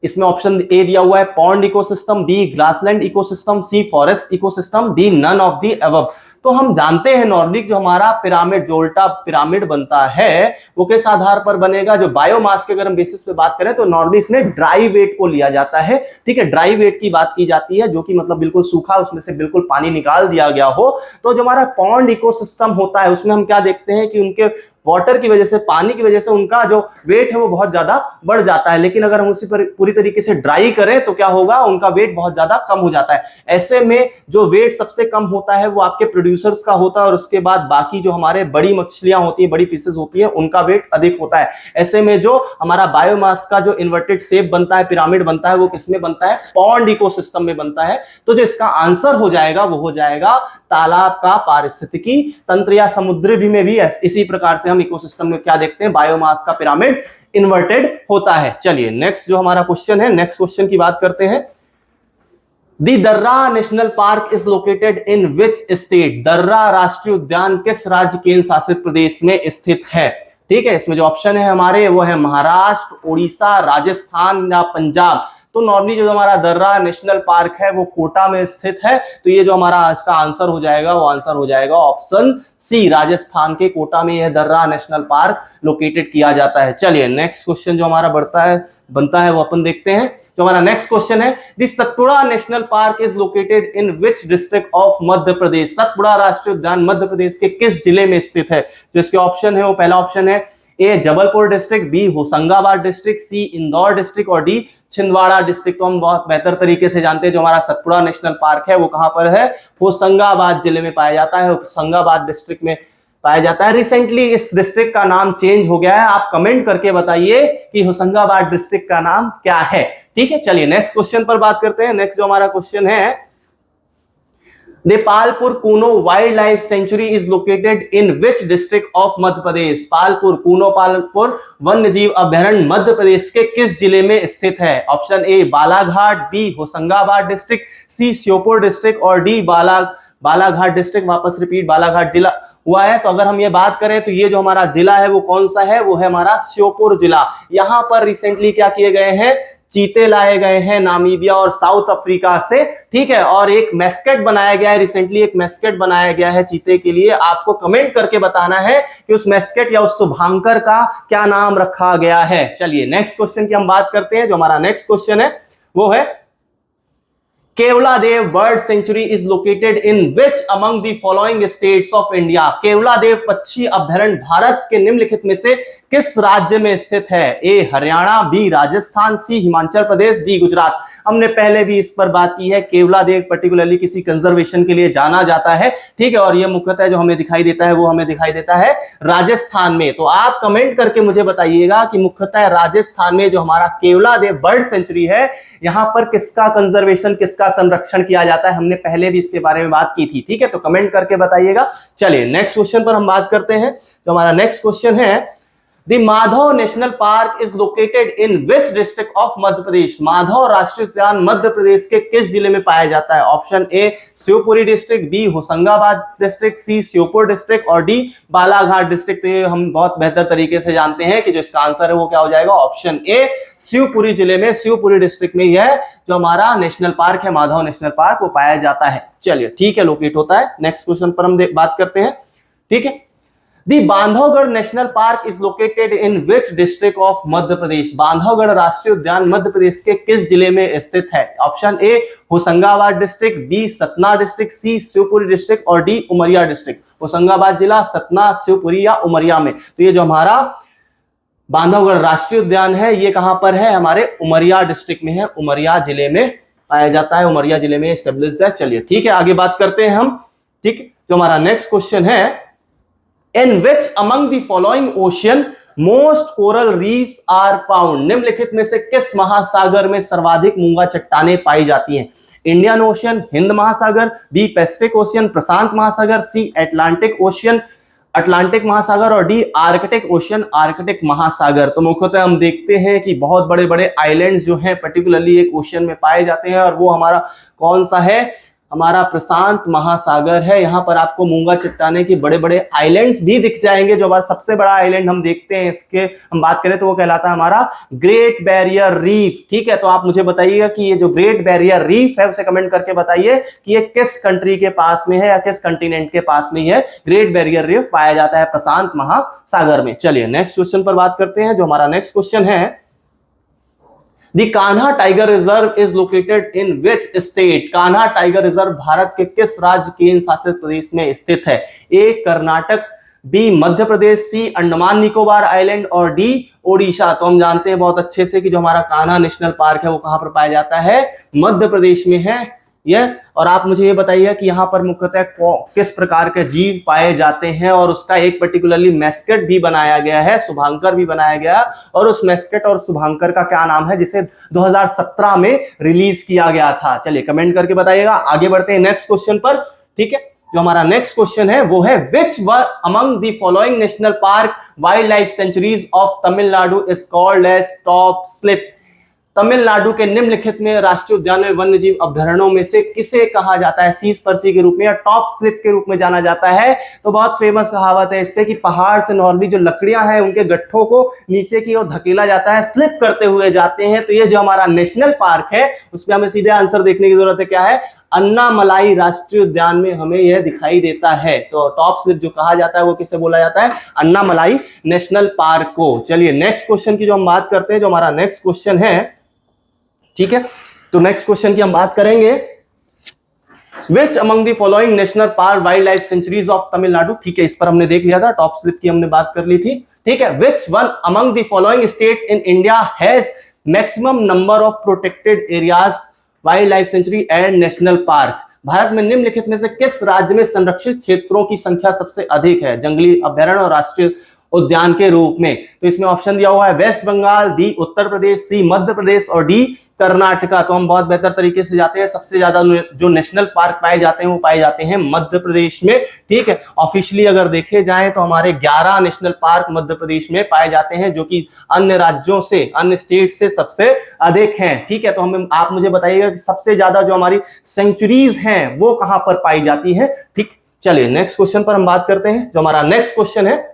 इसमें ऑप्शन ए दिया हुआ है pond ecosystem, B grassland ecosystem, C forest ecosystem, D none of the above. तो हम जानते हैं नॉर्मली जो हमारा पिरामिड, जो उल्टा पिरामिड बनता है वो किस आधार पर बनेगा? जो बायोमास के अगर हम बेसिस पे बात करें तो नॉर्मली इसमें ड्राई वेट को लिया जाता है। ठीक है, ड्राई वेट की बात की जाती है, जो कि मतलब बिल्कुल सूखा, उसमें से बिल्कुल पानी निकाल दिया गया हो। तो जो हमारा पॉन्ड इकोसिस्टम होता है उसमें हम क्या देखते हैं कि उनके वाटर की वजह से, पानी की वजह से उनका जो वेट है वो बहुत ज्यादा बढ़ जाता है। लेकिन अगर हम उसी पर पूरी तरीके से ड्राई करें तो क्या होगा? उनका वेट बहुत ज्यादा कम हो जाता है। ऐसे में जो वेट सबसे कम होता है वो आपके प्रोड्यूसर्स का होता है और उसके बाद बाकी जो हमारे बड़ी मछलियां होती है, बड़ी फिशेस होती है, उनका वेट अधिक होता है। ऐसे में जो हमारा बायोमास का जो इन्वर्टेड शेप बनता है, पिरामिड बनता है, वो किसमें बनता है? पॉन्ड इकोसिस्टम में बनता है। तो जो इसका आंसर हो जाएगा वो हो जाएगा तालाब का पारिस्थितिकी तंत्र या समुद्र में भी इसी प्रकार से हम इकोसिस्टम में क्या देखते हैं? बायोमास का पिरामिड इन्वर्टेड होता है। चलिए नेक्स्ट जो हमारा क्वेश्चन है, नेक्स्ट क्वेश्चन की बात करते हैं। दी दर्रा national park is located in which state? दर्रा राष्ट्रीय उद्यान किस राज्य केंद्र शासित प्रदेश में स्थित है? ठीक है, इसमें जो ऑप्शन है हमारे वो है महाराष्ट्र, उड़ीसा, राजस्थान या पंजाब। तो नॉर्मली जो हमारा दर्रा नेशनल पार्क है वो कोटा में स्थित है। तो ये जो हमारा इसका आंसर हो जाएगा वो आंसर हो जाएगा ऑप्शन सी, राजस्थान के कोटा में यह दर्रा नेशनल पार्क लोकेटेड किया जाता है। चलिए नेक्स्ट क्वेश्चन जो हमारा बनता है वो अपन देखते हैं। जो हमारा नेक्स्ट क्वेश्चन है, the Satpura national park is located in which district of Madhya Pradesh? Satpura राष्ट्रीय उद्यान मध्य प्रदेश के किस जिले में स्थित है? जो इसके ऑप्शन है वो पहला ऑप्शन है A Jabalpur district, B Hoshangabad district, C Indore district और डी छिंदवाड़ा डिस्ट्रिक्ट। तो हम बहुत बेहतर तरीके से जानते हैं जो हमारा सतपुड़ा नेशनल पार्क है वो कहां पर है? होशंगाबाद जिले में पाया जाता है, होशंगाबाद डिस्ट्रिक्ट में पाया जाता है। रिसेंटली इस डिस्ट्रिक्ट का नाम चेंज हो गया है, आप कमेंट करके बताइए कि होशंगाबाद डिस्ट्रिक्ट का नाम क्या है। ठीक है, चलिए नेक्स्ट क्वेश्चन पर बात करते हैं। नेक्स्ट जो हमारा क्वेश्चन है, Palpur Kuno wild life sanctuary is located in which district of Madhya Pradesh? Palpur Kuno Palpur वन्य जीव अभयारण्य मध्य प्रदेश के किस जिले में स्थित है? Option A Balaghat, B Hoshangabad district, C Sheopur district और डी बालाघाट डिस्ट्रिक्ट। वापस रिपीट, बालाघाट जिला हुआ है। तो अगर हम ये बात करें तो ये जो हमारा जिला है वो कौन सा है? वो है हमारा श्योपुर जिला। यहां पर रिसेंटली क्या किए गए हैं? चीते लाए गए हैं नामीबिया और साउथ अफ्रीका से, ठीक है। और एक मैस्केट बनाया गया है, रिसेंटली एक मैस्केट बनाया गया है चीते के लिए। आपको कमेंट करके बताना है कि उस मैस्केट या उस शुभांकर का क्या नाम रखा गया है। चलिए नेक्स्ट क्वेश्चन की हम बात करते हैं। जो हमारा नेक्स्ट क्वेश्चन है वो है Keoladeo bird sanctuary is located in which among the following states of India? Keoladeo पक्षी अभयारण्य भारत के निम्नलिखित में से किस राज्य में स्थित है? ए हरियाणा, बी राजस्थान, सी हिमाचल प्रदेश, डी गुजरात। हमने पहले भी इस पर बात की है। केवलादेव पर्टिकुलरली किसी कंजर्वेशन के लिए जाना जाता है, ठीक है। और यह मुख्यतः जो हमें दिखाई देता है वो हमें दिखाई देता है राजस्थान में। तो आप कमेंट करके मुझे बताइएगा कि मुख्यतः राजस्थान में जो हमारा केवलादेव बर्ड सेंचुरी है, यहां पर किसका कंजर्वेशन, किसका संरक्षण किया जाता है? हमने पहले भी इसके बारे में बात की थी, ठीक है। तो कमेंट करके बताइएगा। चलिए नेक्स्ट क्वेश्चन पर हम बात करते हैं। जो हमारा नेक्स्ट क्वेश्चन है The Madhav national park is located in which district of Madhya Pradesh? Madhav राष्ट्रीय उद्यान मध्य प्रदेश के किस जिले में पाया जाता है? Option A Shivpuri district, B Hoshangabad district, C Sheopur district और डी बालाघाट डिस्ट्रिक्ट। तो ये हम बहुत बेहतर तरीके से जानते हैं कि जो इसका आंसर है वो क्या हो जाएगा? ऑप्शन ए शिवपुरी जिले में, शिवपुरी डिस्ट्रिक्ट में यह जो हमारा नेशनल पार्क है, माधव नेशनल पार्क, वो पाया जाता है। चलिए ठीक है, लोकेट होता है। नेक्स्ट क्वेश्चन पर हम बात करते हैं, ठीक है। The Bandhavgarh national park is located in which district of Madhya Pradesh? Bandhavgarh राष्ट्रीय उद्यान मध्य प्रदेश के किस जिले में स्थित है? Option A Hoshangabad district, B Satna district, C Shivpuri district और डी उमरिया डिस्ट्रिक्ट। होशंगाबाद जिला, सतना, शिवपुरी या उमरिया में। तो ये जो हमारा बांधवगढ़ राष्ट्रीय उद्यान है ये कहां पर है? हमारे उमरिया डिस्ट्रिक्ट में है, उमरिया जिले में पाया जाता है, उमरिया जिले में एस्टेब्लिश्ड है। चलिए ठीक है, आगे बात करते हैं हम, ठीक। जो हमारा नेक्स्ट क्वेश्चन है In which among the following ocean most coral reefs are found? निम्नलिखित में से किस महासागर में सर्वाधिक मूंगा चट्टानें पाई जाती हैं? इंडियन ओशियन, हिंद महासागर, बी पैसिफिक ओशियन, प्रशांत महासागर, सी अटलांटिक ओशियन, अटलांटिक महासागर और डी आर्कटिक ओशियन, आर्कटिक महासागर। तो मुख्यतः हम देखते हैं कि बहुत बड़े बड़े आइलैंड्स जो हैं पर्टिकुलरली एक ओशियन में पाए जाते हैं, और वो हमारा कौन सा है? हमारा प्रशांत महासागर है। यहाँ पर आपको मूंगा चट्टाने की बड़े बड़े आइलैंड्स भी दिख जाएंगे। जो हमारा सबसे बड़ा आइलैंड हम देखते हैं, इसके हम बात करें तो वो कहलाता है हमारा ग्रेट बैरियर रीफ, ठीक है। तो आप मुझे बताइएगा कि ये जो ग्रेट बैरियर रीफ है उसे कमेंट करके बताइए कि ये किस कंट्री के पास में है या किस कंटिनेंट के पास में है ग्रेट बैरियर रीफ पाया जाता है प्रशांत महासागर में। चलिए नेक्स्ट क्वेश्चन पर बात करते हैं। जो हमारा नेक्स्ट क्वेश्चन है The Kanha tiger reserve is located in which state? Kanha tiger reserve Bharat के किस राज्य केंद्र शासित प्रदेश में स्थित है? ए कर्नाटक, बी मध्य प्रदेश, सी अंडमान निकोबार आइलैंड और डी ओडिशा। तो हम जानते हैं बहुत अच्छे से कि जो हमारा कान्हा नेशनल पार्क है वो कहां पर पाया जाता है? मध्य प्रदेश में है यह। और आप मुझे ये बताइए कि यहाँ पर मुख्यतः किस प्रकार के जीव पाए जाते हैं, और उसका एक पर्टिकुलरली मैस्केट भी बनाया गया है, शुभांकर भी बनाया गया, और उस मैस्केट और शुभांकर का क्या नाम है जिसे 2017 में रिलीज किया गया था? चलिए कमेंट करके बताइएगा। आगे बढ़ते हैं नेक्स्ट क्वेश्चन पर, ठीक है। जो हमारा नेक्स्ट क्वेश्चन है वो है which one among the following national park wild life sanctuaries of Tamil Nadu is called as top slip? Tamil Nadu के निम्नलिखित में राष्ट्रीय उद्यान में वन्य जीव अभयारण्यों में से किसे कहा जाता है? शीश पर्ची के रूप में या टॉप स्लिप के रूप में जाना जाता है? तो बहुत फेमस कहावत है इस पे कि पहाड़ से नॉर्मली जो लकड़ियां हैं उनके गट्ठों को नीचे की ओर धकेला जाता है, स्लिप करते हुए जाते हैं। तो ये जो हमारा नेशनल पार्क है उसमें हमें सीधे आंसर देखने की जरूरत है, क्या है? अन्नामलाई राष्ट्रीय उद्यान में हमें यह दिखाई देता है। तो टॉप स्लिप जो कहा जाता है वो किसे बोला जाता है? अन्नामलाई नेशनल पार्क को। चलिए नेक्स्ट क्वेश्चन की जो हम बात करते हैं, जो हमारा नेक्स्ट क्वेश्चन है, ठीक है। तो नेक्स्ट क्वेश्चन की हम बात करेंगे which among the following national park wild life sanctuaries of Tamil Nadu, ठीक है। इस पर हमने देख लिया था, टॉप स्लिप की हमने बात कर ली थी, ठीक है। Which one among the following states in India has maximum number of protected areas wild life sanctuary and national park? Bharat में निम्नलिखित में से किस राज्य में संरक्षित क्षेत्रों की संख्या सबसे अधिक है? जंगली अभयारण्य और राष्ट्रीय उद्यान के रूप में। तो इसमें ऑप्शन दिया हुआ है वेस्ट बंगाल, डी उत्तर प्रदेश, सी मध्य प्रदेश और डी कर्नाटका। तो हम बहुत बेहतर तरीके से जाते हैं, सबसे ज्यादा जो नेशनल पार्क पाए जाते हैं वो पाए जाते हैं मध्य प्रदेश में। ठीक है, ऑफिशियली अगर देखे जाए तो हमारे 11 नेशनल पार्क मध्य प्रदेश में पाए जाते हैं, जो कि अन्य राज्यों से, अन्य स्टेट से सबसे अधिक हैं। ठीक है, तो हमें आप मुझे बताइएगा कि सबसे ज्यादा जो हमारी सेंचुरीज हैं वो कहां पर पाई जाती है। ठीक, चलिए नेक्स्ट क्वेश्चन पर हम बात करते हैं। जो हमारा नेक्स्ट क्वेश्चन है,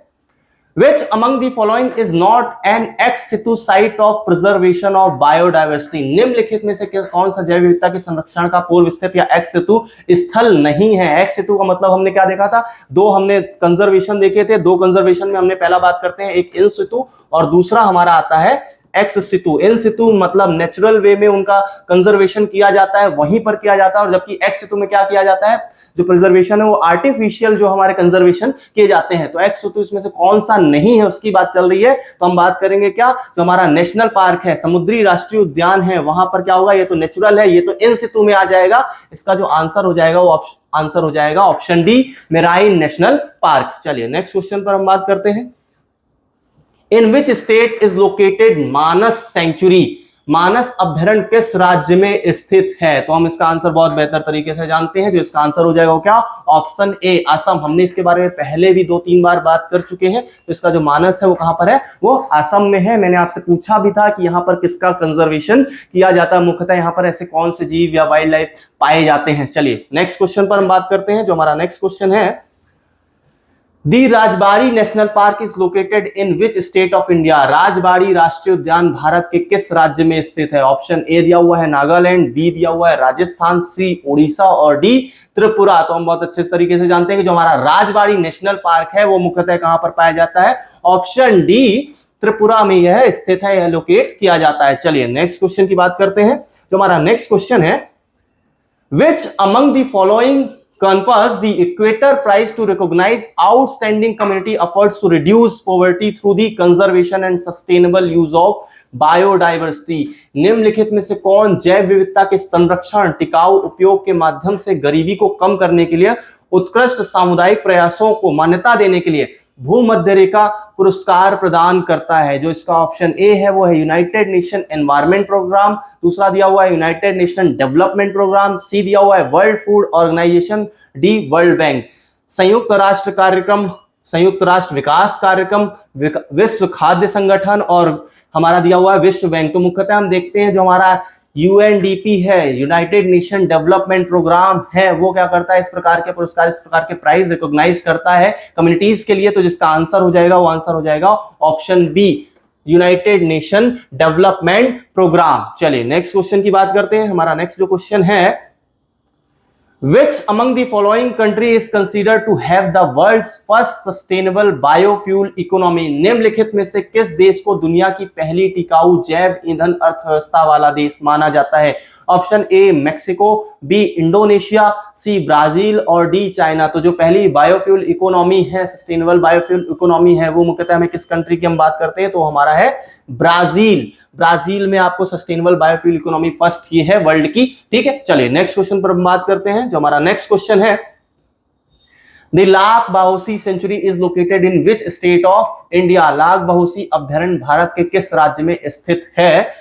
Which among the following is not an ex situ site of preservation of biodiversity? निम्नलिखित में से कौन सा जैव विविधता के संरक्षण का पूर्व स्थित या ex situ स्थल नहीं है? ex situ का मतलब हमने क्या देखा था, दो हमने कंजर्वेशन देखे थे। दो कंजर्वेशन में हमने पहला बात करते हैं एक इन situ और दूसरा हमारा आता है एक्स सितु। इन सितु मतलब नेचुरल वे में उनका कंजर्वेशन किया जाता है, वहीं पर किया जाता है, और जबकि एक्स सितु में क्या किया जाता है, जो प्रिजर्वेशन है वो आर्टिफिशियल जो हमारे कंजर्वेशन किए जाते हैं। तो एक्स सितु इसमें से कौन सा नहीं है उसकी बात चल रही है। तो हम बात करेंगे क्या, जो हमारा नेशनल पार्क है, समुद्री राष्ट्रीय उद्यान है, वहां पर क्या होगा, ये तो नेचुरल है, ये तो इन सितु में आ जाएगा। इसका जो आंसर हो जाएगा वो आंसर हो जाएगा option D, marine national park. चलिए नेक्स्ट क्वेश्चन पर हम बात करते हैं। In which state is located Manas sanctuary? Manas अभ्यारण्य किस राज्य में स्थित है? तो हम इसका आंसर बहुत बेहतर तरीके से जानते हैं। जो इसका आंसर हो जाएगा वो क्या, ऑप्शन ए, असम। हमने इसके बारे में पहले भी 2-3 बार बात कर चुके हैं। तो इसका जो मानस है वो कहां पर है, वो असम में है। मैंने आपसे पूछा भी था कि यहाँ पर किसका कंजर्वेशन किया जाता है, मुख्यतः यहाँ पर ऐसे कौन से जीव या वाइल्ड लाइफ पाए जाते हैं। चलिए नेक्स्ट क्वेश्चन पर हम बात करते हैं। जो हमारा नेक्स्ट क्वेश्चन है, the Rajbari national park is located in which state of India? Rajbari राष्ट्रीय उद्यान भारत के किस राज्य में स्थित है? ऑप्शन ए दिया हुआ है नागालैंड, बी दिया हुआ है राजस्थान, सी उड़ीसा और डी त्रिपुरा। तो हम बहुत अच्छे तरीके से जानते हैं कि जो हमारा राजबाड़ी नेशनल पार्क है वो मुख्यतः कहां पर पाया जाता है, ऑप्शन डी त्रिपुरा में यह स्थित है, यह लोकेट किया जाता है। चलिए नेक्स्ट क्वेश्चन की बात करते हैं। जो हमारा नेक्स्ट क्वेश्चन है, which among the following confers the Equator Prize to recognize outstanding community efforts to reduce poverty through the conservation and sustainable use of biodiversity? निम्नलिखित में से कौन जैव विविधता के संरक्षण, टिकाऊ उपयोग के माध्यम से गरीबी को कम करने के लिए उत्कृष्ट सामुदायिक प्रयासों को मान्यता देने के लिए भूमध्य रेखा पुरस्कार प्रदान करता है? जो इसका ऑप्शन ए है वो है यूनाइटेड नेशन एनवायरमेंट प्रोग्राम, दूसरा दिया हुआ है United Nation development programme, C दिया हुआ है world food organisation, D world bank. संयुक्त राष्ट्र कार्यक्रम, संयुक्त राष्ट्र विकास कार्यक्रम, विश्व खाद्य संगठन और हमारा दिया हुआ है विश्व बैंक। तो मुख्यतः हम देखते हैं जो हमारा यूएनडीपी है, यूनाइटेड नेशन डेवलपमेंट प्रोग्राम है, वो क्या करता है, इस प्रकार के पुरस्कार, इस प्रकार के प्राइज रिकॉग्नाइज करता है कम्युनिटीज के लिए। तो जिसका आंसर हो जाएगा वो आंसर हो जाएगा option B, United Nation development programme. चलिए नेक्स्ट क्वेश्चन की बात करते हैं। हमारा नेक्स्ट जो क्वेश्चन है, Which among the following country is considered to have the world's first sustainable biofuel economy? निम्नलिखित में से किस देश को दुनिया की पहली टिकाऊ जैव ईंधन अर्थव्यवस्था वाला देश माना जाता है? Option A Mexico, B Indonesia, C Brazil और डी चाइना। तो जो पहली बायोफ्यूल इकोनॉमी है, सस्टेनेबल बायोफ्यूल इकोनॉमी है, वो मुख्यतः हमें किस कंट्री की हम बात करते हैं, तो हमारा है ब्राजील। ब्राजील में आपको सस्टेनेबल बायोफ्यूल इकोनॉमी फर्स्ट ये है वर्ल्ड की। ठीक है, चलिए नेक्स्ट क्वेश्चन पर हम बात करते हैं। जो हमारा नेक्स्ट क्वेश्चन है, the Lakh Bahosi sanctuary is located in which state of India? Lakh Bahosi अभ्यारण्य भारत के किस राज्य में स्थित है?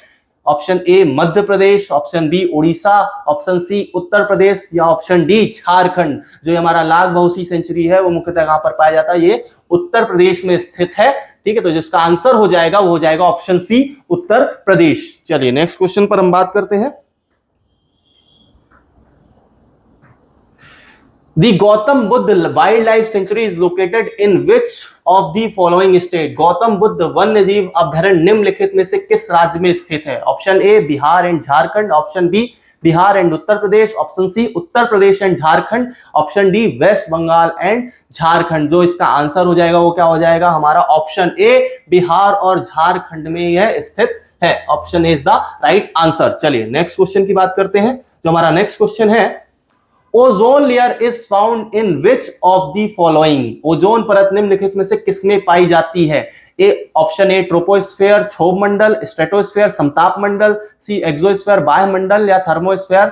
Option A Madhya Pradesh, option B Orissa, option C Uttar Pradesh या ऑप्शन डी झारखंड। जो हमारा लाख बाहोसी सेंचुरी है वो मुख्यतः कहां पर पाया जाता है, ये उत्तर प्रदेश में स्थित है। ठीक है, तो जिसका आंसर हो जाएगा वो हो जाएगा ऑप्शन सी उत्तर प्रदेश। चलिए नेक्स्ट क्वेश्चन पर हम बात करते हैं। The Gautam Buddha wild life sanctuary is located in which of the following state? Gautam Buddha वन्य जीव अभ्यारण्य निम्नलिखित में से किस राज्य में स्थित है? Option A Bihar and Jharkhand, option B Bihar and Uttar Pradesh, option C Uttar Pradesh and Jharkhand, option D West Bengal and Jharkhand. जो इसका आंसर हो जाएगा वो क्या हो जाएगा, हमारा ऑप्शन ए बिहार और झारखंड में यह स्थित है। Option A is the right answer. चलिए नेक्स्ट क्वेश्चन की बात करते हैं। जो हमारा नेक्स्ट क्वेश्चन है, ozone layer is found in which of the following? Ozone परत निम्नलिखित में से किसमें पाई जाती है? ए ऑप्शन ए ट्रोपोस्फेयर क्षोभ मंडल, स्ट्रेटोस्फेयर समताप मंडल, सी एक्सोस्फेयर बाह्य मंडल या थर्मोस्फेयर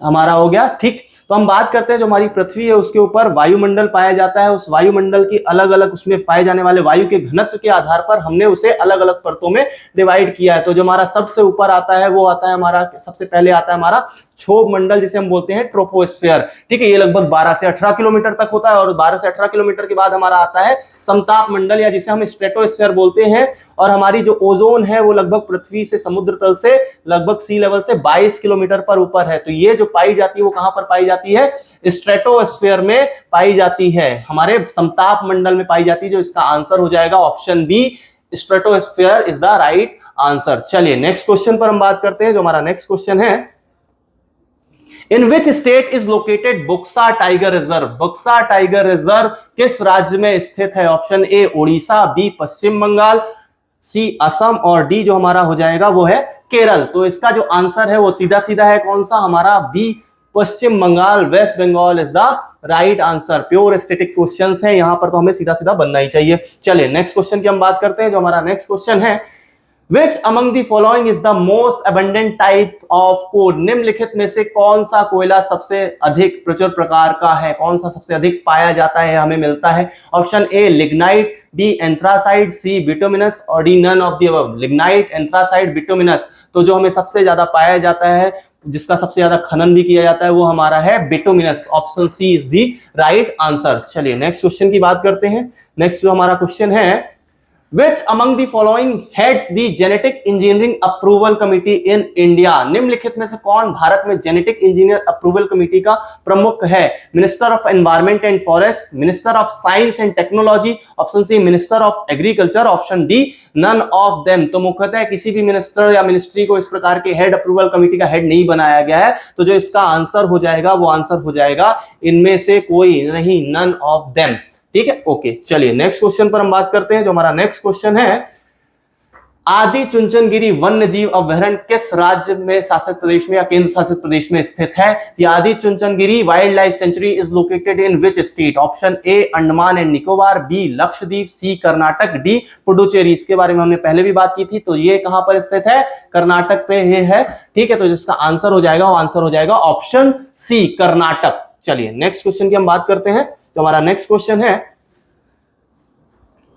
हमारा हो गया ठीक। तो हम बात करते हैं जो हमारी पृथ्वी है उसके ऊपर वायुमंडल पाया जाता है, उस वायुमंडल की अलग अलग उसमें पाए जाने वाले वायु के घनत्व के आधार पर हमने उसे अलग अलग परतों में डिवाइड किया है। तो जो हमारा सबसे ऊपर आता है वो आता है हमारा, सबसे पहले आता है हमारा क्षोभ मंडल जिसे हम बोलते हैं ट्रोपोस्फीयर, ठीक है। ये लगभग 12 से 18 किलोमीटर तक होता है और 12 से 18 किलोमीटर के बाद हमारा आता है समताप मंडल या जिसे हम स्ट्रेटोस्फीयर बोलते हैं। और हमारी जो ओजोन है वो लगभग पृथ्वी से समुद्र तल से लगभग सी लेवल से 22 किलोमीटर पर ऊपर है। तो ये जो पाई जाती है वो कहां पर पाई जाती है? स्ट्रेटोस्फीयर में पाई जाती है, हमारे समताप मंडल में पाई जाती है। जो इसका आंसर हो जाएगा option B, stratosphere is the right answer. चलिए नेक्स्ट क्वेश्चन पर हम बात करते हैं। जो हमारा नेक्स्ट क्वेश्चन है, in which state is located Buksa tiger reserve? Buksa tiger reserve किस राज्य में स्थित है? Option A Orissa, B Paschim Bengal, C Assam और डी जो हमारा हो जाएगा वो है केरल। तो इसका जो आंसर है वो सीधा सीधा है कौन सा? हमारा B Paschim Bengal, West Bengal is the right answer. Pure static questions हैं यहां पर, तो हमें सीधा सीधा बनना ही चाहिए। चलिए नेक्स्ट क्वेश्चन की हम बात करते हैं। जो हमारा नेक्स्ट क्वेश्चन है, Which among the following is the most abundant type of coal? निम्नलिखित में से कौन सा कोयला सबसे अधिक प्रचुर प्रकार का है? कौन सा सबसे अधिक पाया जाता है, हमें मिलता है? Option A lignite, B anthracite, C bituminous और D none of the above. Lignite, anthracite, bituminous. तो जो हमें सबसे ज्यादा पाया जाता है, जिसका सबसे ज्यादा खनन भी किया जाता है, वो हमारा है bituminous. Option C is the right answer. चलिए नेक्स्ट क्वेश्चन की बात करते हैं। नेक्स्ट जो हमारा क्वेश्चन है, Which among the following heads the genetic engineering approval committee in India? निम्नलिखित में से कौन भारत में जेनेटिक इंजीनियर अप्रूवल कमेटी का प्रमुख है? Minister of environment and forest, minister of science and technology, option C minister of agriculture, option D none of them. तो मुख्यतः किसी भी मिनिस्टर या मिनिस्ट्री को इस प्रकार के हेड अप्रूवल कमेटी का हेड नहीं बनाया गया है। तो जो इसका आंसर हो जाएगा वो आंसर हो जाएगा इनमें से कोई नहीं, नन ऑफ देम, ठीक है। ओके चलिए नेक्स्ट क्वेश्चन पर हम बात करते हैं। जो हमारा नेक्स्ट क्वेश्चन है, आदि चुंचनगिरी वन्य जीव अभयारण्य किस राज्य में, शासित प्रदेश में या केंद्र शासित प्रदेश में स्थित है? Adichunchanagiri wild life sanctuary is located in which state? Option A Andaman and Nicobar, B Lakshadweep, C Karnataka, D Puducherry. इसके बारे में हमने पहले भी बात की थी। तो ये कहां पर स्थित है? कर्नाटक पे ये है, ठीक है। तो जिसका आंसर हो जाएगा वो आंसर हो जाएगा ऑप्शन सी कर्नाटक। चलिए नेक्स्ट क्वेश्चन की हम बात करते हैं। तो हमारा नेक्स्ट क्वेश्चन है,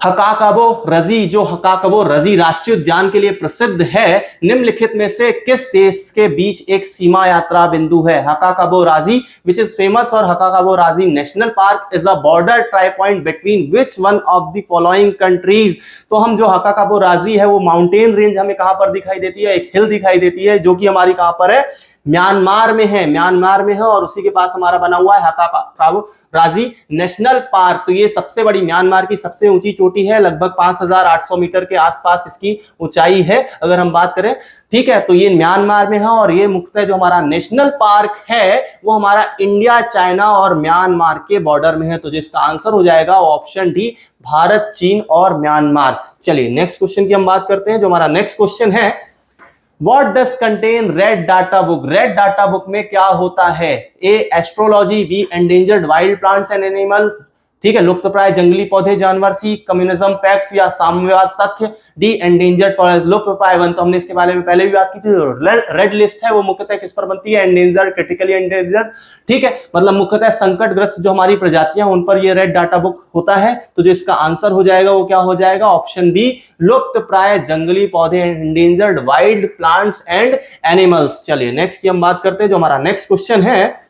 हकाकाबो रजी, जो हकाकाबो रजी राष्ट्रीय उद्यान के लिए प्रसिद्ध है, निम्नलिखित में से किस देश के बीच एक सीमा यात्रा बिंदु है? हकाकाबो राजी विच इज फेमस और हकाकाबो राजी national park is a border try point between which one of the following countries? तो हम जो हकाकाबो राजी है वो माउंटेन रेंज हमें कहां पर दिखाई देती है? एक हिल दिखाई देती है जो कि हमारी कहां पर है? म्यांमार में है, म्यांमार में है। और उसी के पास हमारा बना हुआ है हकाकाबो राजी नेशनल पार्क। तो ये सबसे बड़ी, म्यांमार की सबसे ऊंची चोटी है, लगभग 5800 मीटर के आसपास इसकी ऊंचाई है अगर हम बात करें, ठीक है। तो ये म्यांमार में है और ये मुख्यतः जो हमारा नेशनल पार्क है वो हमारा इंडिया, चाइना और म्यांमार के बॉर्डर में है। तो जिसका आंसर हो जाएगा ऑप्शन डी, भारत, चीन और म्यांमार। चलिए नेक्स्ट क्वेश्चन की हम बात करते हैं। जो हमारा नेक्स्ट क्वेश्चन है, What does contain red data book? Red data book में क्या होता है? A astrology, B endangered wild plants and animal, ठीक है, लुप्त प्राय जंगली पौधे जानवर, सी कम्युनिज्म फैक्ट्स या साम्यवाद तथ्य, डी एंडेंजर्ड फॉरेस्ट लुप्त प्राय वन। तो हमने इसके बारे में पहले भी बात की थी। रेड लिस्ट है वो मुख्यतः किस पर बनती है? एंडेंजर्ड, क्रिटिकली एंडेंजर्ड, ठीक है, मतलब मुख्यतः संकटग्रस्त जो हमारी प्रजातियां उन पर ये रेड डाटा बुक होता है। तो जो इसका आंसर हो जाएगा वो क्या हो जाएगा? ऑप्शन बी, लुप्त प्राय जंगली पौधे, endangered wild plants and animals. चलिए नेक्स्ट की हम बात करते हैं। जो हमारा नेक्स्ट क्वेश्चन है,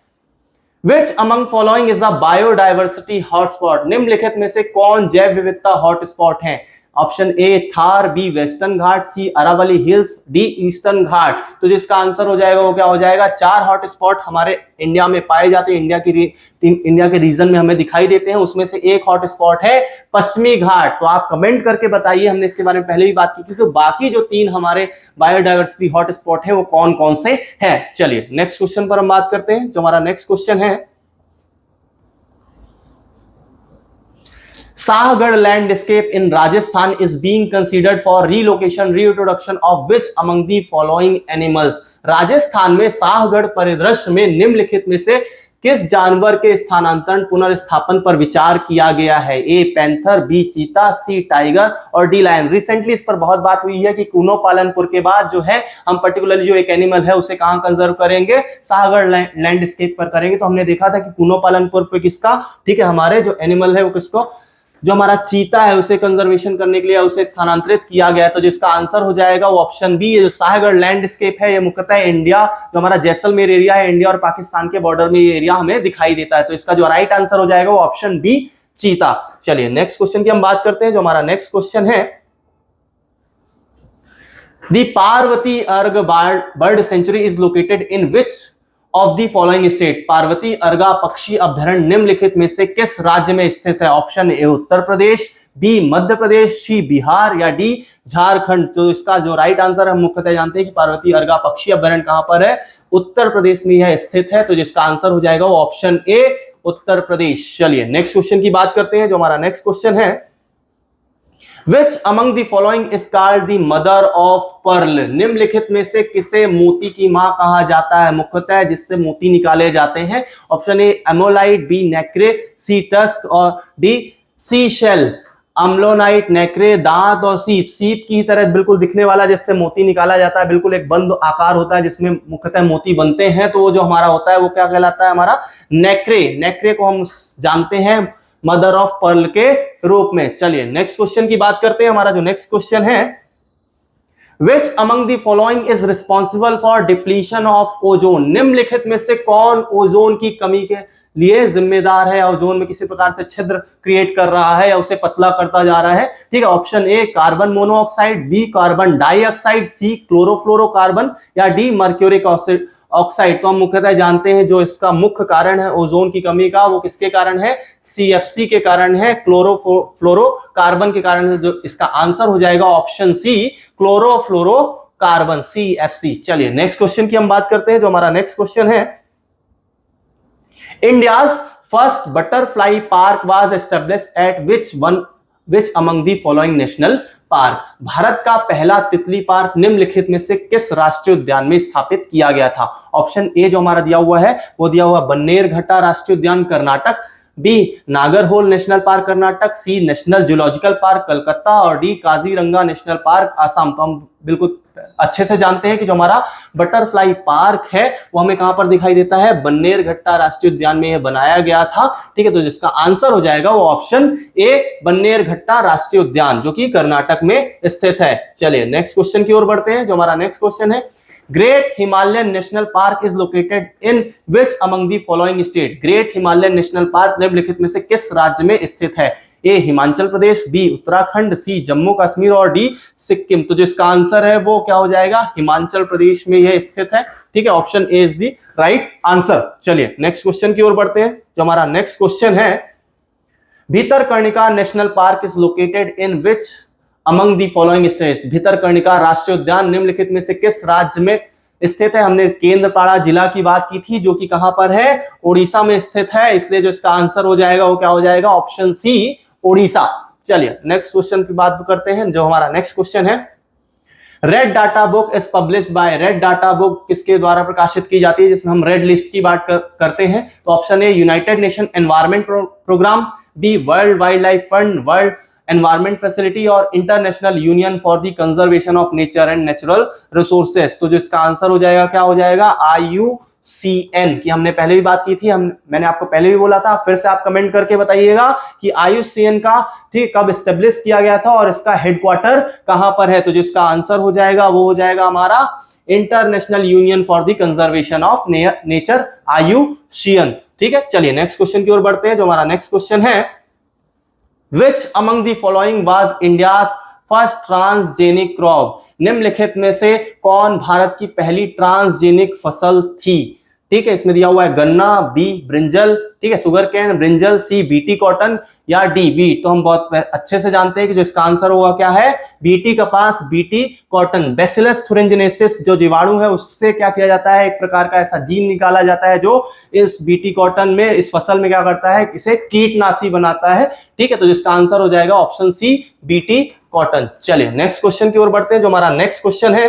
Which among following is a biodiversity hotspot? निम्नलिखित में से कौन जैव विविधता हॉटस्पॉट है? Option A Thar, B western Ghat, C Aravalli hills, D eastern Ghat. तो जिसका आंसर हो जाएगा वो क्या हो जाएगा? 4 हॉटस्पॉट हमारे इंडिया में पाए जाते हैं, इंडिया के रीजन में हमें दिखाई देते हैं। उसमें से एक हॉटस्पॉट है पश्चिमी घाट। तो आप कमेंट करके बताइए, हमने इसके बारे में पहले भी बात की थी। तो बाकी जो 3 हमारे बायोडाइवर्सिटी हॉटस्पॉट है वो कौन कौन से हैं? चलिए नेक्स्ट क्वेश्चन पर हम बात करते हैं। जो हमारा नेक्स्ट क्वेश्चन है, Shahgarh landscape in Rajasthan is being considered for relocation reintroduction of which among the following animals? Rajasthan में शाहगढ़ परिदृश्य में निम्नलिखित में से किस जानवर के स्थानांतरण पुनर्स्थापन पर विचार किया गया है? ए पैंथर, बी चीता, सी टाइगर और डी लायन। रिसेंटली इस पर बहुत बात हुई है कि कूनो पालनपुर के बाद जो है हम पर्टिकुलरली जो एक एनिमल है उसे कहां कंजर्व करेंगे? सागर लैंडस्केप पर करेंगे। तो हमने देखा था कि कूनो पालनपुर पे किसका, ठीक है, हमारे जो एनिमल है वो किसको, जो हमारा चीता है उसे कंजर्वेशन करने के लिए उसे स्थानांतरित किया गया। तो जिसका आंसर हो जाएगा वो ऑप्शन बी, जो सागर लैंडस्केप है ये मुख्यतः इंडिया, जो हमारा जैसलमेर एरिया है, इंडिया और पाकिस्तान के बॉर्डर में ये एरिया हमें दिखाई देता है। तो इसका जो राइट आंसर हो जाएगा वो ऑप्शन बी, चीता। चलिए नेक्स्ट क्वेश्चन की हम बात करते हैं। जो हमारा नेक्स्ट क्वेश्चन है, the Parvati Arga bird sanctuary is located in which of the following state? Parvati Arga पक्षी अभ्यारण्य निम्नलिखित में से किस राज्य में स्थित है? Option A Uttar Pradesh, B Madhya Pradesh, C Bihar या डी झारखंड। तो इसका जो राइट आंसर हम मुख्यतः जानते हैं कि पार्वती अर्गा पक्षी अभ्यारण्य कहां पर है? उत्तर प्रदेश में यह स्थित है। तो जिसका आंसर हो जाएगा वो ऑप्शन ए, उत्तर प्रदेश। चलिए नेक्स्ट क्वेश्चन की बात करते हैं। जो हमारा नेक्स्ट क्वेश्चन है, Which among the following is called the mother of pearl? निम्नलिखित में से किसे मोती की मां कहा जाता है? मुख्यतः जिससे मोती निकाले जाते हैं। Option A ammonite, B nacre, C tusk और D sea shell. Ammonite, nacre, दांत और सीप। सीप की तरह बिल्कुल दिखने वाला जिससे मोती निकाला जाता है, बिल्कुल एक बंद आकार होता है जिसमें मुख्यतः मोती बनते हैं। तो वो जो हमारा होता है वो क्या कहलाता है? हमारा नेक्रे। नेक्रे को हम जानते हैं मदर ऑफ पर्ल के रूप में। चलिए नेक्स्ट क्वेश्चन की बात करते हैं। हमारा जो नेक्स्ट क्वेश्चन है, Which among the following is responsible for depletion of ozone? निम्नलिखित में से कौन ओजोन की कमी के लिए जिम्मेदार है? ओजोन में किसी प्रकार से छिद्र क्रिएट कर रहा है या उसे पतला करता जा रहा है? ठीक है, option A carbon monoxide, B carbon dioxide, C chlorofluorocarbon या डी मर्क्यूरिक ऑक्साइड। तो हम मुख्यतः जानते हैं जो इसका मुख्य कारण है ओजोन की कमी का वो किसके कारण है? CFC के कारण है, क्लोरोफ्लोरोकार्बन के कारण है। जो इसका आंसर हो जाएगा ऑप्शन सी, क्लोरोफ्लोरोकार्बन, CFC। चलिए नेक्स्ट क्वेश्चन की हम बात करते हैं। जो हमारा नेक्स्ट क्वेश्चन है, India's first butterfly park was established eight which among the following national park? Bharat का पहला तितली पार्क निम्नलिखित में से किस राष्ट्रीय उद्यान में स्थापित किया गया था? ऑप्शन ए जो हमारा दिया हुआ है वो दिया हुआ बन्नेरघट्टा राष्ट्रीय उद्यान Karnataka, B Nagarhole national park Karnataka, C national zoological park Calcutta और D Kaziranga national park Assam. तो हम बिल्कुल अच्छे से जानते हैं कि जो हमारा बटरफ्लाई पार्क है वो हमें कहां पर दिखाई देता है? बन्नेरघट्टा राष्ट्रीय उद्यान में यह बनाया गया था। ठीक है, तो जिसका आंसर हो जाएगा वो ऑप्शन ए, बन्नेरघट्टा राष्ट्रीय उद्यान जो कि कर्नाटक में स्थित है। चलिए नेक्स्ट क्वेश्चन की ओर बढ़ते हैं। जो हमारा नेक्स्ट क्वेश्चन है, great Himalayan national park is located in which among the following state? Great Himalayan national park निम्नलिखित में से किस राज्य में स्थित है? ए हिमाचल प्रदेश, बी उत्तराखंड, सी जम्मू कश्मीर और डी सिक्किम। तो जिसका आंसर है वो क्या हो जाएगा? हिमाचल प्रदेश में यह स्थित है। ठीक है, option A is the right answer. चलिए नेक्स्ट क्वेश्चन की ओर बढ़ते हैं। जो हमारा नेक्स्ट क्वेश्चन है, Bhitarkanika national park is located in which among the following state? Bhitarkanika राष्ट्रीय उद्यान निम्नलिखित में से किस राज्य में स्थित है? हमने केंद्रपाड़ा जिला की बात की थी जो कि कहां पर है? ओडिशा में स्थित है। इसलिए जो इसका आंसर हो जाएगा वो क्या हो जाएगा? Option C, Odisha. चलिए नेक्स्ट क्वेश्चन की बात करते हैं। जो हमारा नेक्स्ट क्वेश्चन है, red data book is published by. Red data book किसके द्वारा प्रकाशित की जाती है जिसमें हम रेड लिस्ट की बात करते हैं? तो option A united nation environment programme, B world wildlife fund, world environment facility और international union for the conservation of nature and natural resources. तो जो इसका आंसर हो जाएगा क्या हो जाएगा? IUCN की हमने पहले भी बात की थी। मैंने आपको पहले भी बोला था, फिर से आप कमेंट करके बताइएगा कि IUCN का ठीक कब स्टेब्लिश किया गया था और इसका हेडक्वार्टर कहां पर है? तो जिसका आंसर हो जाएगा वो हो जाएगा हमारा international union for the conservation of nature, IUCN। ठीक है, चलिए नेक्स्ट क्वेश्चन की ओर बढ़ते हैं। जो हमारा नेक्स्ट क्वेश्चन है, Which among the following was India's first transgenic crop? निम्नलिखित में से कौन भारत की पहली ट्रांसजेनिक फसल थी? ठीक है, इसमें दिया हुआ है गन्ना, बी ब्रिंजल, ठीक है सुगर कैन, ब्रिंजल, सी बीटी कॉटन या डी वीट। तो हम बहुत अच्छे से जानते हैं कि जो इसका आंसर होगा क्या है? बीटी कपास, बीटी कॉटन। बैसिलस थुरिंजिनेसिस जो जीवाणु है उससे क्या किया जाता है? एक प्रकार का ऐसा जीन निकाला जाता है जो इस बीटी कॉटन में, इस फसल में क्या करता है? इसे कीटनाशी बनाता है। ठीक है, तो जिसका आंसर हो जाएगा ऑप्शन सी, बीटी कॉटन। चलिए नेक्स्ट क्वेश्चन की ओर बढ़ते हैं। जो हमारा नेक्स्ट क्वेश्चन है,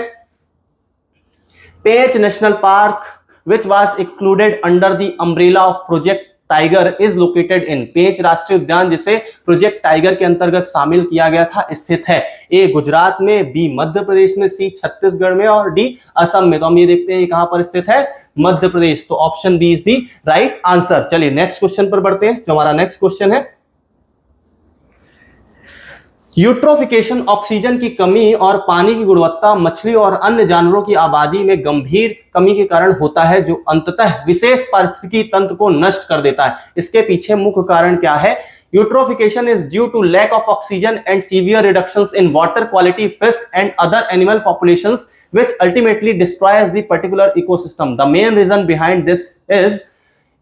Pench national park which was included under the umbrella of Project tiger is located in. Pench राष्ट्रीय उद्यान जिसे प्रोजेक्ट टाइगर के अंतर्गत शामिल किया गया था स्थित है ए गुजरात में, बी मध्य प्रदेश में, सी छत्तीसगढ़ में और डी असम में। तो हम ये देखते हैं कहां पर स्थित है, मध्य प्रदेश। तो option B is the right answer. चलिए नेक्स्ट क्वेश्चन पर बढ़ते हैं। जो हमारा नेक्स्ट क्वेश्चन है, यूट्रोफिकेशन ऑक्सीजन की कमी और पानी की गुणवत्ता मछली और अन्य जानवरों की आबादी में गंभीर कमी के कारण होता है, जो अंततः विशेष पारिस्थितिकी तंत्र को नष्ट कर देता है। इसके पीछे मुख्य कारण क्या है? Eutrophication is due to lack of oxygen and severe reductions in water quality, fish and other animal populations which ultimately destroys the particular ecosystem. The main reason behind this is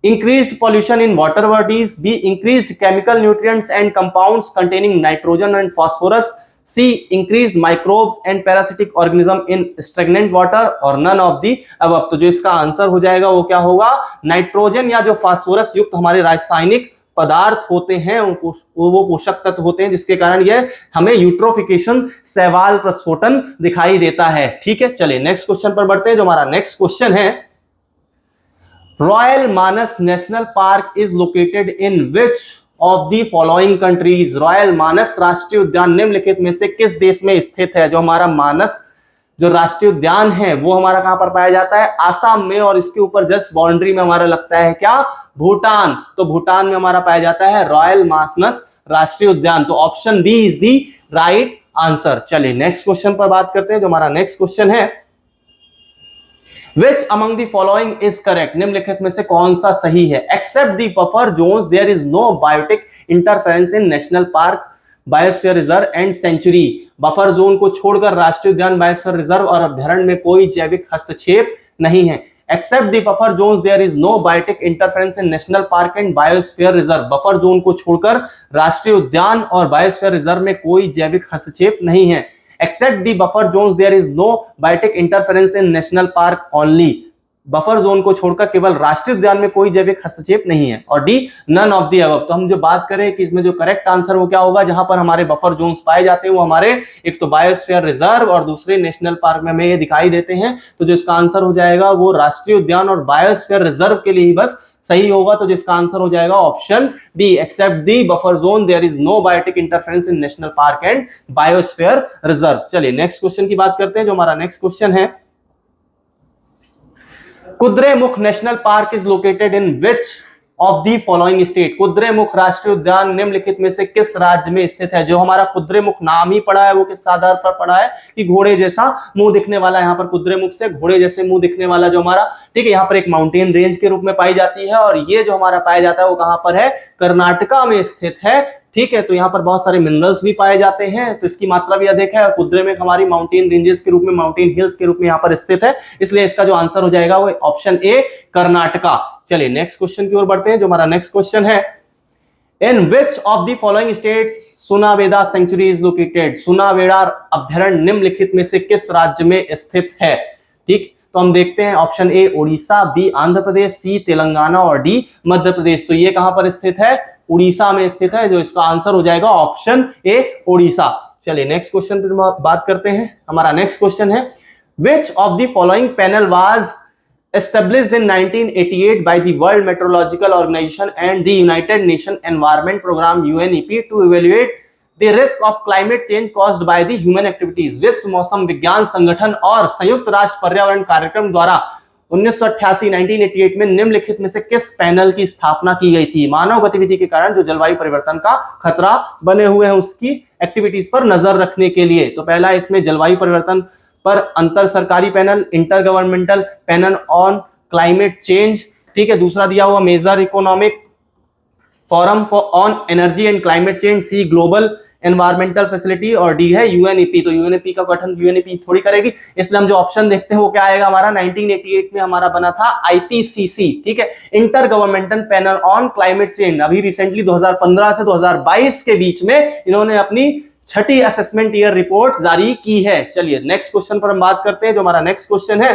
increased pollution in water bodies, B increased chemical nutrients and compounds containing nitrogen and phosphorus, C increased microbes and parasitic organism in stagnant water और none of the above। तो जो इसका answer हो जाएगा वो क्या होगा, nitrogen या जो फास्फोरस युक्त हमारे रासायनिक पदार्थ होते हैं वो पोषक तत्व होते हैं, जिसके कारण यह हमें यूट्रोफिकेशन शैवाल प्रस्फोटन दिखाई देता है। ठीक है, चलिए नेक्स्ट क्वेश्चन पर बढ़ते हैं। जो हमारा नेक्स्ट क्वेश्चन है, royal Manas national park is located in which of the following countries. Royal Manas राष्ट्रीय उद्यान निम्नलिखित में से किस देश में स्थित है? जो हमारा मानस जो राष्ट्रीय उद्यान है वो हमारा कहां पर पाया जाता है? आसाम में। और इसके ऊपर जस्ट बाउंड्री में हमारा लगता है क्या? भूटान। तो भूटान में हमारा पाया जाता है रॉयल मानस राष्ट्रीय उद्यान। तो option B is the right answer. चलिए नेक्स्ट क्वेश्चन पर बात करते हैं। जो हमारा नेक्स्ट क्वेश्चन है, Which among the following is correct? निम्नलिखित में से कौन सा सही है? Except the buffer zones, there is no biotic interference in national park, biosphere reserve and sanctuary. Buffer zone को छोड़कर राष्ट्रीय उद्यान, बायोस्फीयर रिजर्व और अभ्यारण्य में कोई जैविक हस्तक्षेप नहीं है। Except the buffer zones there is no biotic interference in national park and biosphere reserve. Buffer zone को छोड़कर राष्ट्रीय उद्यान और बायोस्फीयर रिजर्व में कोई जैविक हस्तक्षेप नहीं है। Except the buffer zones there is no biotic interference in national park only. Buffer zone को छोड़कर केवल राष्ट्रीय उद्यान में कोई जैविक हस्तक्षेप नहीं है। और D none of the above. तो हम जो बात करें कि इसमें जो करेक्ट आंसर वो क्या होगा, जहां पर हमारे बफर जोन्स पाए जाते हैं वो हमारे एक तो बायोस्फीयर रिजर्व और दूसरे नेशनल पार्क में हमें ये दिखाई देते हैं। तो जो इसका आंसर हो जाएगा वो राष्ट्रीय उद्यान और बायोस्फीयर रिजर्व के लिए ही बस सही होगा। तो जिसका आंसर हो जाएगा option B, except the buffer zone there is no biotic interference in national park and biosphere reserve. चलिए नेक्स्ट क्वेश्चन की बात करते हैं। जो हमारा नेक्स्ट क्वेश्चन है, Kudremukh national park is located in which of the following state. Kudremukh राष्ट्रीय उद्यान निम्नलिखित में से किस राज्य में स्थित है? जो हमारा कुद्रेमुख नाम ही पड़ा है वो किस आधार पर पड़ा है कि घोड़े जैसा मुंह दिखने वाला, यहाँ पर कुद्रेमुख से घोड़े जैसे मुंह दिखने वाला जो हमारा, ठीक है, यहाँ पर एक माउंटेन रेंज के रूप में पाई जाती है। और ये जो हमारा पाया जाता है वो कहां पर है? कर्नाटका में स्थित है। ठीक है, तो यहाँ पर बहुत सारे मिनरल्स भी पाए जाते हैं, तो इसकी मात्रा भी अधिक है। कुद्रेमुख हमारी माउंटेन रेंजेस के रूप में, माउंटेन हिल्स के रूप में यहाँ पर स्थित है, इसलिए इसका जो आंसर हो जाएगा वो ऑप्शन ए कर्नाटका। चलिए नेक्स्ट क्वेश्चन की ओर बढ़ते हैं। जो हमारा नेक्स्ट क्वेश्चन है, in which of the following states Sunabeda sanctuary is located. Sunabeda अभ्यारण्य निम्नलिखित में से किस राज्य में स्थित है? ठीक, तो हम देखते हैं option A Orissa, B Andhra Pradesh, C Telangana और डी मध्य प्रदेश। तो ये कहां पर स्थित है? उड़ीसा में स्थित है। जो इसका आंसर हो जाएगा ऑप्शन ए उड़ीसा। चलिए नेक्स्ट क्वेश्चन पर बात करते हैं। हमारा नेक्स्ट क्वेश्चन है, विच of the following panel was established in 1988 by the World Meteorological Organization and the United Nations Environment Program UNEP to evaluate the risk of climate change caused by the human activities। विश्व मौसम विज्ञान संगठन और संयुक्त राष्ट्र पर्यावरण कार्यक्रम द्वारा 1988 में निम्नलिखित में से किस पैनल की स्थापना की गई थी? मानव गतिविधि के कारण जो जलवायु परिवर्तन का खतरा बने हुए हैं उसकी एक्टिविटीज पर नजर रखने के लिए। तो पहला इसमें जलवायु परिवर्तन पर अंतर सरकारी panel, intergovernmental panel on climate change, ठीक है। दूसरा दिया हुआ major economic forum for on energy and climate change, C global environmental facility और डी है यूएनईपी। तो यूएनईपी का गठन यूएनईपी थोड़ी करेगी, इसलिए हम जो ऑप्शन देखते हैं वो क्या आएगा हमारा? 1988 में हमारा बना था आईपीसीसी, ठीक है, inter governmental panel on climate change. अभी रिसेंटली 2015 से 2022 के बीच में इन्होंने अपनी छठी असेसमेंट ईयर रिपोर्ट जारी की है। चलिए नेक्स्ट क्वेश्चन पर हम बात करते हैं। जो हमारा नेक्स्ट क्वेश्चन है,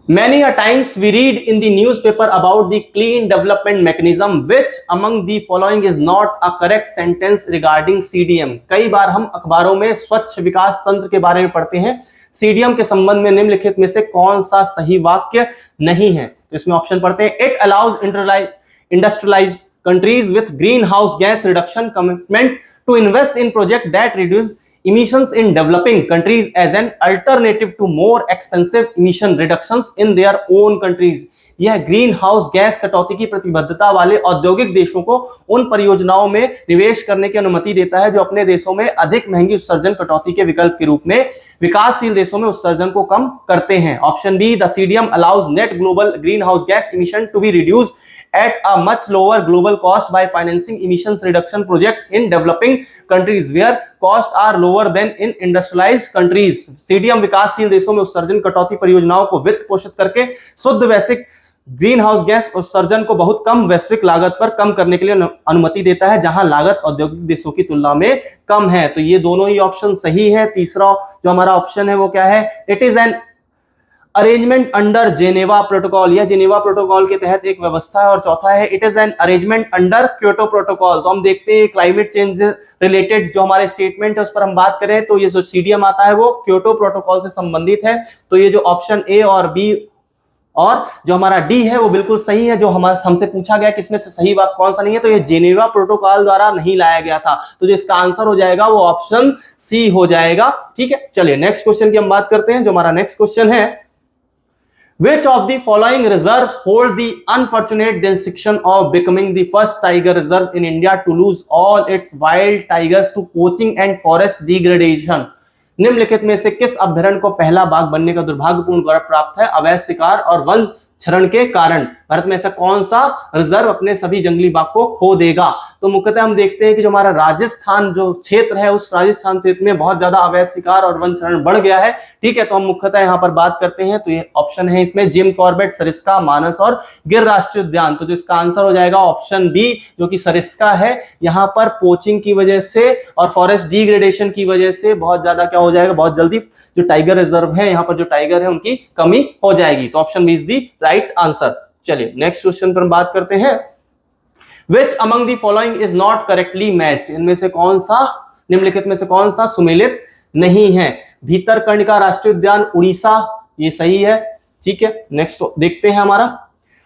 Many a times we read in the newspaper about the clean development mechanism. Which among the following is not a correct sentence regarding CDM? कई बार हम अखबारों में स्वच्छ विकास तंत्र के बारे में पढ़ते हैं, CDM के संबंध में निम्नलिखित में से कौन सा सही वाक्य नहीं है? तो इसमें ऑप्शन पढ़ते हैं, it allows industrialised countries with greenhouse gas reduction commitment to invest in project that reduce emissions in developing countries as an alternative to more expensive emission reductions in their own countries. यह green house gas कटौती की प्रतिबद्धता वाले औद्योगिक देशों को उन परियोजनाओं में निवेश करने की अनुमति देता है जो अपने देशों में अधिक महंगी उत्सर्जन कटौती के विकल्प के रूप में विकासशील देशों में उत्सर्जन को कम करते हैं. Option B, the CDM allows net global greenhouse gas emission to be reduced at a much lower global cost by financing emissions reduction project in developing countries where costs are lower than in industrialized countries. CDM विकासशील देशों में उत्सर्जन कटौती परियोजनाओं को वित्त पोषित करके शुद्ध वैश्विक ग्रीन हाउस गैस उत्सर्जन को बहुत कम वैश्विक लागत पर कम करने के लिए अनुमति देता है, जहां लागत औद्योगिक देशों की तुलना में कम है. तो ये दोनों ही ऑप्शन सही है. तीसरा जो हमारा ऑप्शन है वो क्या है? It is an arrangement under Geneva protocol. यह जेनेवा प्रोटोकॉल के तहत एक व्यवस्था है. और चौथा है, it is an arrangement under Kyoto protocol. तो हम देखते हैं क्लाइमेट चेंज रिलेटेड जो हमारे स्टेटमेंट है उस पर हम बात करें तो ये जो CDM आता है वो क्योटो प्रोटोकॉल से संबंधित है. तो ये जो ऑप्शन ए और बी और जो हमारा डी है वो बिल्कुल सही है. जो हमसे पूछा गया किसमें से सही बात कौन सा नहीं है, तो ये जेनेवा प्रोटोकॉल द्वारा नहीं लाया गया था. तो जो इसका आंसर हो जाएगा वो ऑप्शन सी हो जाएगा. ठीक है, चलिए नेक्स्ट क्वेश्चन की हम बात करते हैं. जो हमारा नेक्स्ट क्वेश्चन है, Which of the following reserves hold the unfortunate distinction of becoming the first tiger reserve in India to lose all its wild tigers to poaching and forest degradation? निम्नलिखित में से किस अभ्यारण्य को पहला बाघ बनने का दुर्भाग्यपूर्ण गौरव प्राप्त है अवैध शिकार और वन क्षरण के कारण? भारत में ऐसा कौन सा रिजर्व अपने सभी जंगली बाघ को खो देगा? तो मुख्यतः हम देखते हैं कि जो हमारा राजस्थान जो क्षेत्र है उस राजस्थान क्षेत्र में बहुत ज्यादा अवैध शिकार और वन क्षरण बढ़ गया है. ठीक है, तो हम मुख्यतः यहाँ पर बात करते हैं. तो ये ऑप्शन है इसमें जिम कॉर्बेट, सरिस्का, मानस और गिर राष्ट्रीय उद्यान. तो जो इसका आंसर हो जाएगा ऑप्शन बी जो कि सरिस्का है. यहाँ पर पोचिंग की वजह से और फॉरेस्ट डिग्रेडेशन की वजह से बहुत ज्यादा क्या हो जाएगा, बहुत जल्दी जो टाइगर रिजर्व है यहाँ पर जो टाइगर है उनकी कमी हो जाएगी. तो option B is the right answer. चलिए नेक्स्ट क्वेश्चन पर हम बात करते हैं. Which among the following is not correctly matched? इनमें से कौन सा, निम्नलिखित में से कौन सा सुमेलित नहीं है? भीतरकनिका राष्ट्रीय उद्यान उड़ीसा, ये सही है. ठीक है, नेक्स्ट देखते हैं हमारा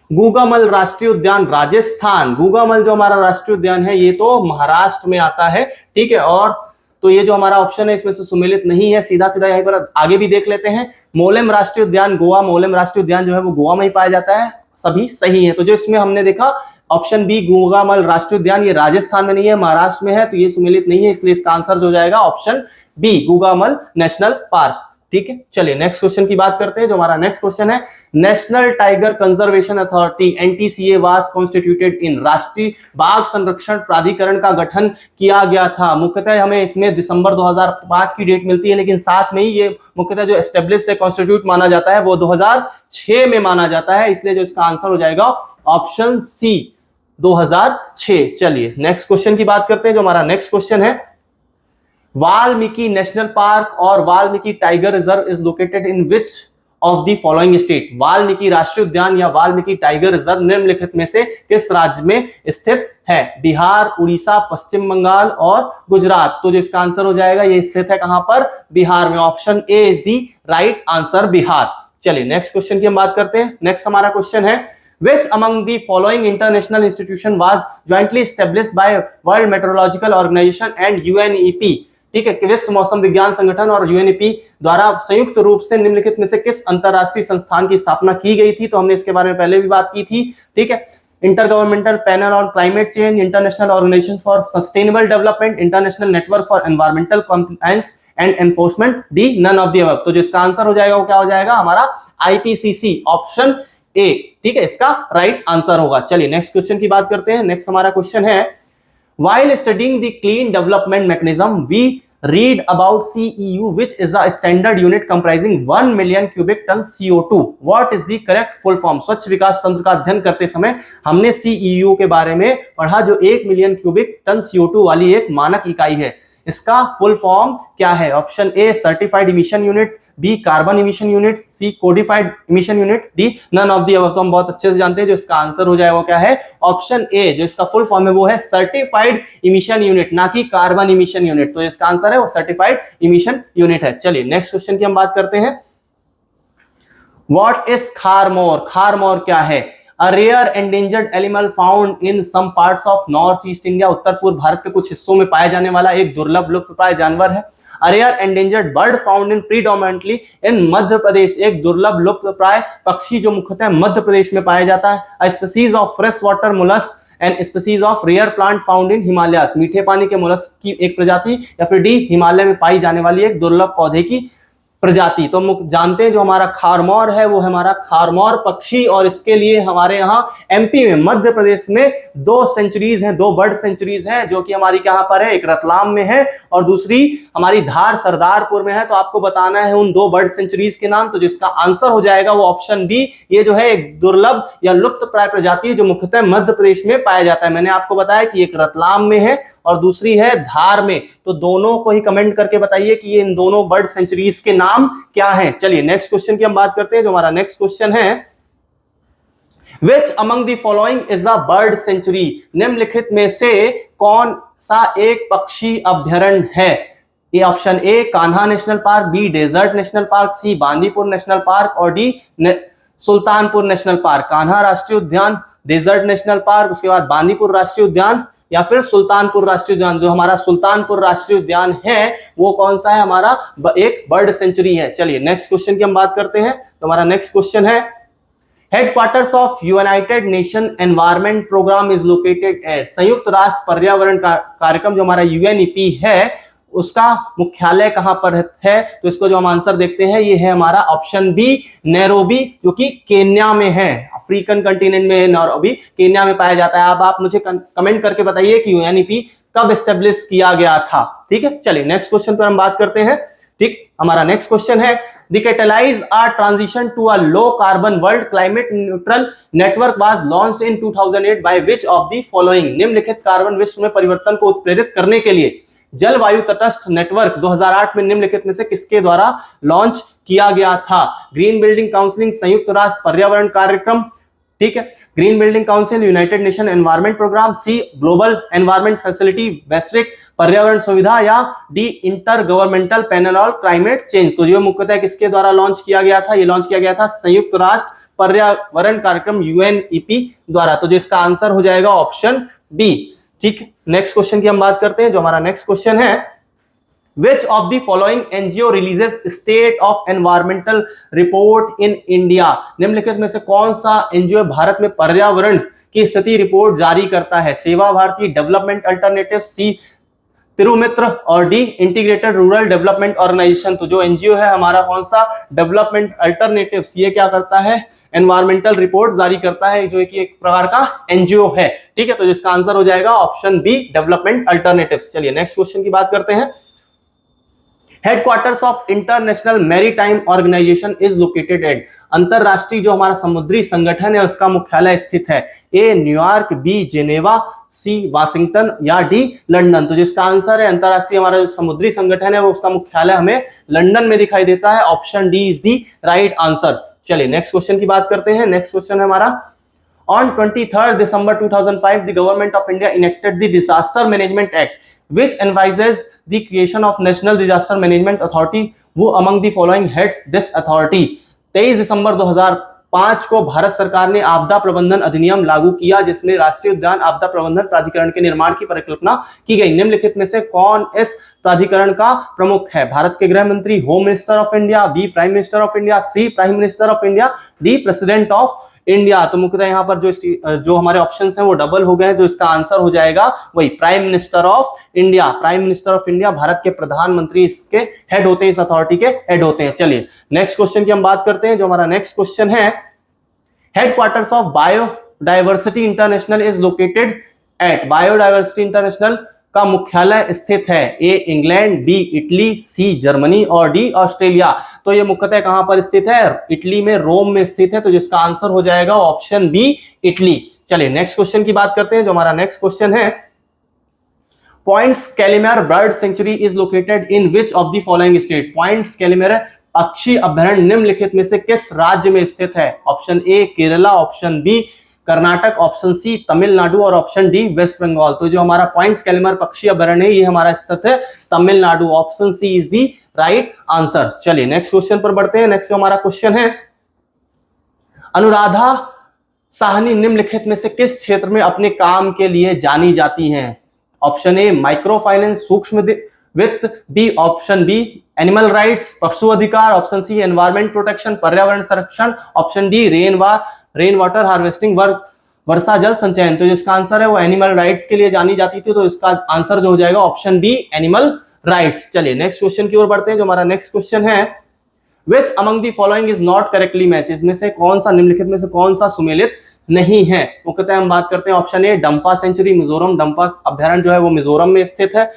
गुगामल राष्ट्रीय उद्यान राजस्थान. गुगामल जो हमारा राष्ट्रीय उद्यान है ये तो महाराष्ट्र में आता है. ठीक है, और तो ये जो हमारा ऑप्शन है इसमें से सुमेलित नहीं है. सीधा सीधा यहीं पर आगे भी देख लेते हैं. मोलेम राष्ट्रीय उद्यान गोवा, मोलेम राष्ट्रीय उद्यान जो है वो गोवा में ही पाया जाता है. सभी सही है. तो जो इसमें हमने देखा ऑप्शन बी गुगामल राष्ट्रीय उद्यान, ये राजस्थान में नहीं है, महाराष्ट्र में है, तो ये सुमेलित नहीं है. इसलिए इसका आंसर जो जाएगा option B Gugamal national park. ठीक है, चलिए नेक्स्ट क्वेश्चन की बात करते हैं. जो हमारा नेक्स्ट क्वेश्चन है, national tiger conservation authority NTCA was constituted इन. राष्ट्रीय बाघ संरक्षण प्राधिकरण का गठन किया गया था. मुख्यतः हमें इसमें दिसंबर 2005 की डेट मिलती है, लेकिन साथ में ही ये मुख्यतः जो एस्टेब्लिश्ड है, कॉन्स्टिट्यूट माना जाता है वो 2006 में माना जाता है. इसलिए जो इसका आंसर हो जाएगा ऑप्शन सी 2006. चलिए नेक्स्ट क्वेश्चन की बात करते हैं. जो हमारा नेक्स्ट क्वेश्चन है, वाल्मीकि नेशनल पार्क और Valmiki tiger reserve is located in which of the following state? Valmiki राष्ट्रीय उद्यान या वाल्मीकि टाइगर रिजर्व निम्नलिखित में से किस राज्य में स्थित है? बिहार, उड़ीसा, पश्चिम बंगाल और गुजरात. तो जो इसका आंसर हो जाएगा ये स्थित है कहां पर? बिहार में. Option A is the right answer, Bihar. चलिए नेक्स्ट क्वेश्चन की हम बात करते हैं. नेक्स्ट हमारा क्वेश्चन है, Which among the following international institution was jointly established by World Meteorological Organization and UNEP? ठीक है, विश्व मौसम विज्ञान संगठन और UNEP द्वारा संयुक्त रूप से निम्नलिखित में से किस अंतरराष्ट्रीय संस्थान की स्थापना की गई थी? तो हमने इसके बारे में पहले भी बात की थी. ठीक है, intergovernmental panel on climate change, international organisation for sustainable development, international network for environmental compliance and enforcement, D none of the above. तो जो इसका आंसर हो जाएगा वो क्या हो जाएगा हमारा? IPCC, option A. ठीक है, इसका राइट आंसर होगा. चलिए नेक्स्ट क्वेश्चन की बात करते हैं. नेक्स्ट हमारा क्वेश्चन है, while studying the clean development mechanism we read about CEU which is a standard unit comprising 1 million cubic ton CO2. what is the correct full form? स्वच्छ विकास तंत्र का अध्ययन करते समय हमने CEU के बारे में पढ़ा जो 1 मिलियन क्यूबिक टन CO2 वाली एक मानक इकाई है. इसका फुल फॉर्म क्या है? Option A certified emission unit, B carbon emission unit, C codified emission unit, D none of the above. तो हम बहुत अच्छे से जानते हैं जो इसका आंसर हो जाएगा वो क्या है, ऑप्शन ए, जो इसका फुल फॉर्म है वो है सर्टिफाइड इमिशन यूनिट, ना कि कार्बन इमिशन यूनिट। तो इसका आंसर है वो सर्टिफाइड इमिशन यूनिट है। चलिए नेक्स्ट क्वेश्चन की हम बात करते हैं। What is खारमोर? खारमोर क्या है? A rare endangered animal found in some parts of North East India, उत्तर पूर्व भारत के कुछ हिस्सों में पाया जाने वाला एक दुर्लभ लुप्तप्राय जानवर है। A rare endangered bird found in predominantly in Madhya Pradesh, एक दुर्लभ लुप्तप्राय पक्षी जो मुख्यतः मध्य प्रदेश में पाया जाता है। A species of freshwater mollusk and species of rare plant found in Himalayas, मीठे पानी के मोलस्क की एक प्रजाति, या फिर डी हिमालय में पाई जाने वाली एक दुर्लभ पौधे की प्रजाति। तो हम जानते हैं जो हमारा खारमोर है वो है हमारा खारमोर पक्षी, और इसके लिए हमारे यहाँ एमपी में मध्य प्रदेश में 2 सेंचुरीज हैं, 2 बर्ड सेंचुरीज हैं, जो कि हमारी कहां पर है, एक रतलाम में है और दूसरी हमारी धार सरदारपुर में है। तो आपको बताना है उन 2 बर्ड सेंचुरीज के नाम। तो जिसका आंसर हो जाएगा वो ऑप्शन बी, ये जो है एक दुर्लभ या लुप्त प्राय प्रजाति जो मुख्यतः मध्य प्रदेश में पाया जाता है। मैंने आपको बताया कि एक रतलाम में है और दूसरी है धार में। तो दोनों को ही कमेंट करके बताइए कि ये इन दोनों बर्ड सेंचुरीज के नाम क्या हैं। चलिए नेक्स्ट क्वेश्चन की हम बात करते हैं। जो हमारा नेक्स्ट क्वेश्चन है, which among the following is a bird sanctuary? निम्नलिखित में से कौन सा एक पक्षी अभ्यारण्य है? ये option A Kanha national park, B desert national park, C Bandipur national park और D Sultanpur national park. Kanha राष्ट्रीय उद्यान, डेजर्ट नेशनल पार्क, उसके बाद बांदीपुर राष्ट्रीय उद्यान या फिर सुल्तानपुर राष्ट्रीय उद्यान। जो हमारा सुल्तानपुर राष्ट्रीय उद्यान है वो कौन सा है, हमारा एक बर्ड सेंचुरी है। चलिए नेक्स्ट क्वेश्चन की हम बात करते हैं। तो हमारा नेक्स्ट क्वेश्चन है, headquarters of United nation environment Programme is located at? संयुक्त राष्ट्र पर्यावरण कार्यक्रम जो हमारा यूएनईपी है उसका मुख्यालय कहां पर है? तो इसको जो हम आंसर देखते हैं ये है हमारा ऑप्शन बी, नैरोबी, जो कि केन्या में है, अफ्रीकन कंटिनेंट में नैरोबी केन्या में पाया जाता है। अब आप मुझे कमेंट करके बताइए कि यूएनईपी कब एस्टेब्लिश किया गया था। ठीक है, चलिए नेक्स्ट क्वेश्चन पर हम बात करते हैं। ठीक, हमारा नेक्स्ट क्वेश्चन है, the catalyse our transition to a low carbon world climate neutral network was launched in 2008 by which of the following? निम्नलिखित कार्बन विश्व में परिवर्तन को उत्प्रेरित करने के लिए जलवायु तटस्थ नेटवर्क 2008 में निम्नलिखित में से किसके द्वारा लॉन्च किया गया था? ग्रीन बिल्डिंग काउंसिलिंग, संयुक्त राष्ट्र पर्यावरण कार्यक्रम, ठीक है, green building council, United nation environment Programme, C global environment facility, वैश्विक पर्यावरण सुविधा, या D intergovernmental panel on climate change. तो जो मुख्यतः किसके द्वारा लॉन्च किया गया था? ये लॉन्च किया गया था संयुक्त राष्ट्र पर्यावरण कार्यक्रम यूएनईपी द्वारा। तो जो इसका आंसर हो जाएगा ऑप्शन बी। ठीक, नेक्स्ट क्वेश्चन की हम बात करते हैं। जो हमारा नेक्स्ट क्वेश्चन है, विच of the following NGO releases state of environmental report in India? निम्नलिखित में से कौन सा एनजीओ भारत में पर्यावरण की स्थिति रिपोर्ट जारी करता है? Seva Bharati, development alternative, C Tirumitra और D integrated rural development organisation. तो जो एनजीओ है हमारा कौन सा, डेवलपमेंट अल्टरनेटिव, सी क्या करता है, एनवायरमेंटल रिपोर्ट जारी करता है, जो कि एक प्रकार का एनजीओ है। ठीक है, तो जिसका आंसर हो जाएगा ऑप्शन बी, डेवलपमेंट अल्टरनेटिव्स। चलिए नेक्स्ट क्वेश्चन की बात करते हैं। Headquarters of international maritime organisation is located at? अंतरराष्ट्रीय जो हमारा समुद्री संगठन है उसका मुख्यालय स्थित है, ए न्यूयॉर्क, बी जेनेवा, सी वाशिंगटन या डी लंदन। तो जिसका आंसर है अंतरराष्ट्रीय हमारा जो समुद्री संगठन है वो उसका मुख्यालय हमें लंदन में दिखाई देता है। Option D is the right answer. चलिए नेक्स्ट क्वेश्चन की बात करते हैं। नेक्स्ट क्वेश्चन है हमारा, on 23 December 2005 the government of India enacted the disaster management act which advises the creation of national disaster management authority, who among the following heads this authority? 23 दिसंबर 2005 को भारत सरकार ने आपदा प्रबंधन अधिनियम लागू किया जिसमें राष्ट्रीय उद्यान आपदा प्रबंधन प्राधिकरण के निर्माण की परिकल्पना की गई। निम्नलिखित में से कौन इस प्राधिकरण का प्रमुख है? भारत के गृह मंत्री, home minister of India, B prime minister of India, C prime minister of India, D president of India. तो मुख्यतः यहाँ पर जो हमारे ऑप्शंस हैं वो डबल हो गए हैं, जो इसका आंसर हो जाएगा वही prime minister of India. Prime minister of India Bharat के प्रधानमंत्री इसके हेड होते हैं, इस अथॉरिटी के हेड होते हैं। चलिए नेक्स्ट क्वेश्चन की हम बात करते हैं। जो हमारा नेक्स्ट क्वेश्चन है, headquarters of biodiversity international is located at? Biodiversity international का मुख्यालय स्थित है, A England, B Italy, C Germany और डी ऑस्ट्रेलिया। तो ये मुख्यतः कहां पर स्थित है? इटली में, रोम में स्थित है। तो जिसका आंसर हो जाएगा ऑप्शन बी, इटली। चलिए नेक्स्ट क्वेश्चन की बात करते हैं। जो हमारा नेक्स्ट क्वेश्चन है, points Calimere bird sanctuary is located in which of the following state? Points Calimere पक्षी अभयारण्य निम्नलिखित में से किस राज्य में स्थित है? Option A Kerala, option B Karnataka, option C Tamil Nadu और ऑप्शन डी वेस्ट बंगाल। तो जो हमारा पॉइंट्स कैलिमर पक्षी अभयारण्य है ये हमारा स्थित है Tamil Nadu. Option C is the right answer. चलिए नेक्स्ट क्वेश्चन पर बढ़ते हैं। नेक्स्ट जो हमारा क्वेश्चन है, अनुराधा साहनी निम्नलिखित में से किस क्षेत्र में अपने काम के लिए जानी जाती हैं? ऑप्शन ए माइक्रो फाइनेंस सूक्ष्म वित्त, B option B animal rights पशु अधिकार, ऑप्शन सी एनवायरमेंट प्रोटेक्शन पर्यावरण संरक्षण, option D rain water harvesting वर्षा जल संचयन। तो जिसका आंसर है वो एनिमल राइट्स के लिए जानी जाती थी, तो इसका आंसर जो हो जाएगा ऑप्शन बी एनिमल राइट्स। चलिए नेक्स्ट क्वेश्चन की ओर बढ़ते हैं। जो हमारा नेक्स्ट क्वेश्चन है, which among the following is not correctly match? इसमें से कौन सा, निम्नलिखित में से कौन सा सुमेलित नहीं है? मुख्यतः हम बात करते हैं option A Dampa sanctuary Mizoram, Dampa अभयारण्य जो है वो मिजोरम में स्थित है।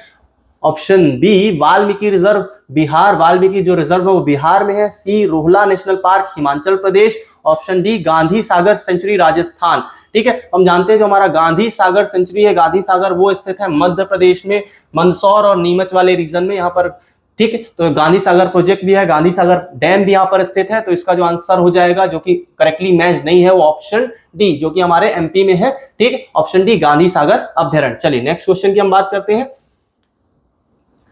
Option B Valmiki reserve Bihar, Valmiki जो रिजर्व है वो बिहार में है। C Rohla national park Himachal Pradesh, option D Gandhi Sagar sanctuary Rajasthan. ठीक है, हम जानते हैं जो हमारा गांधी सागर सेंचुरी है, गांधी सागर वो स्थित है मध्य प्रदेश में मंदसौर और नीमच वाले रीजन में यहाँ पर। ठीक है, तो गांधी सागर प्रोजेक्ट भी है, गांधी सागर डैम भी यहाँ पर स्थित है। तो इसका जो आंसर हो जाएगा जो कि करेक्टली मैच नहीं है वो ऑप्शन डी जो कि हमारे एमपी में है। ठीक है, ऑप्शन डी गांधी सागर अभयारण्य। चलिए नेक्स्ट क्वेश्चन की हम बात करते हैं।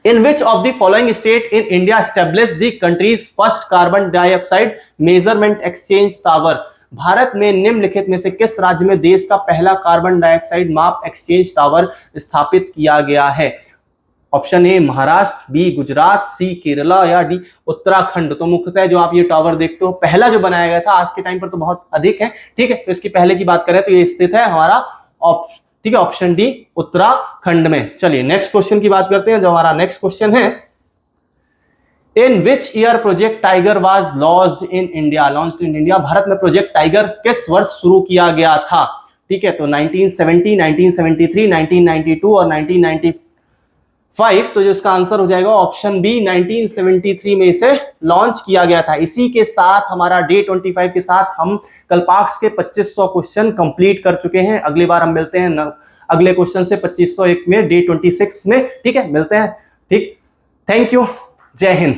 In which of the following state in India established the country's first carbon dioxide measurement exchange tower? Bharat में निम्नलिखित में से किस राज्य में देश का पहला कार्बन डाइऑक्साइड माप एक्सचेंज टावर स्थापित किया गया है? Option A Maharashtra, B Gujarat, C Kerala या डी उत्तराखंड। तो मुख्यतः जो आप ये टावर देखते हो पहला जो बनाया गया था, आज के टाइम पर तो बहुत अधिक है। ठीक है, तो इसकी पहले की बात करें तो ये स्थित है हमारा ठीक है ऑप्शन डी उत्तराखंड में। चलिए नेक्स्ट क्वेश्चन की बात करते हैं। जो हमारा नेक्स्ट क्वेश्चन है, in which year project tiger was launched in India? Bharat में प्रोजेक्ट टाइगर किस वर्ष शुरू किया गया था? ठीक है, तो 1970, 1973, 1992 और 1995। तो जो इसका आंसर हो जाएगा ऑप्शन बी 1973 में इसे लॉन्च किया गया था। इसी के साथ हमारा डे 25 के साथ हम कल्पाक्स के 2500 क्वेश्चन कंप्लीट कर चुके हैं। अगली बार हम मिलते हैं अगले क्वेश्चन से 2501 में डे 26 में। ठीक है, मिलते हैं। ठीक, थैंक यू, जय हिंद।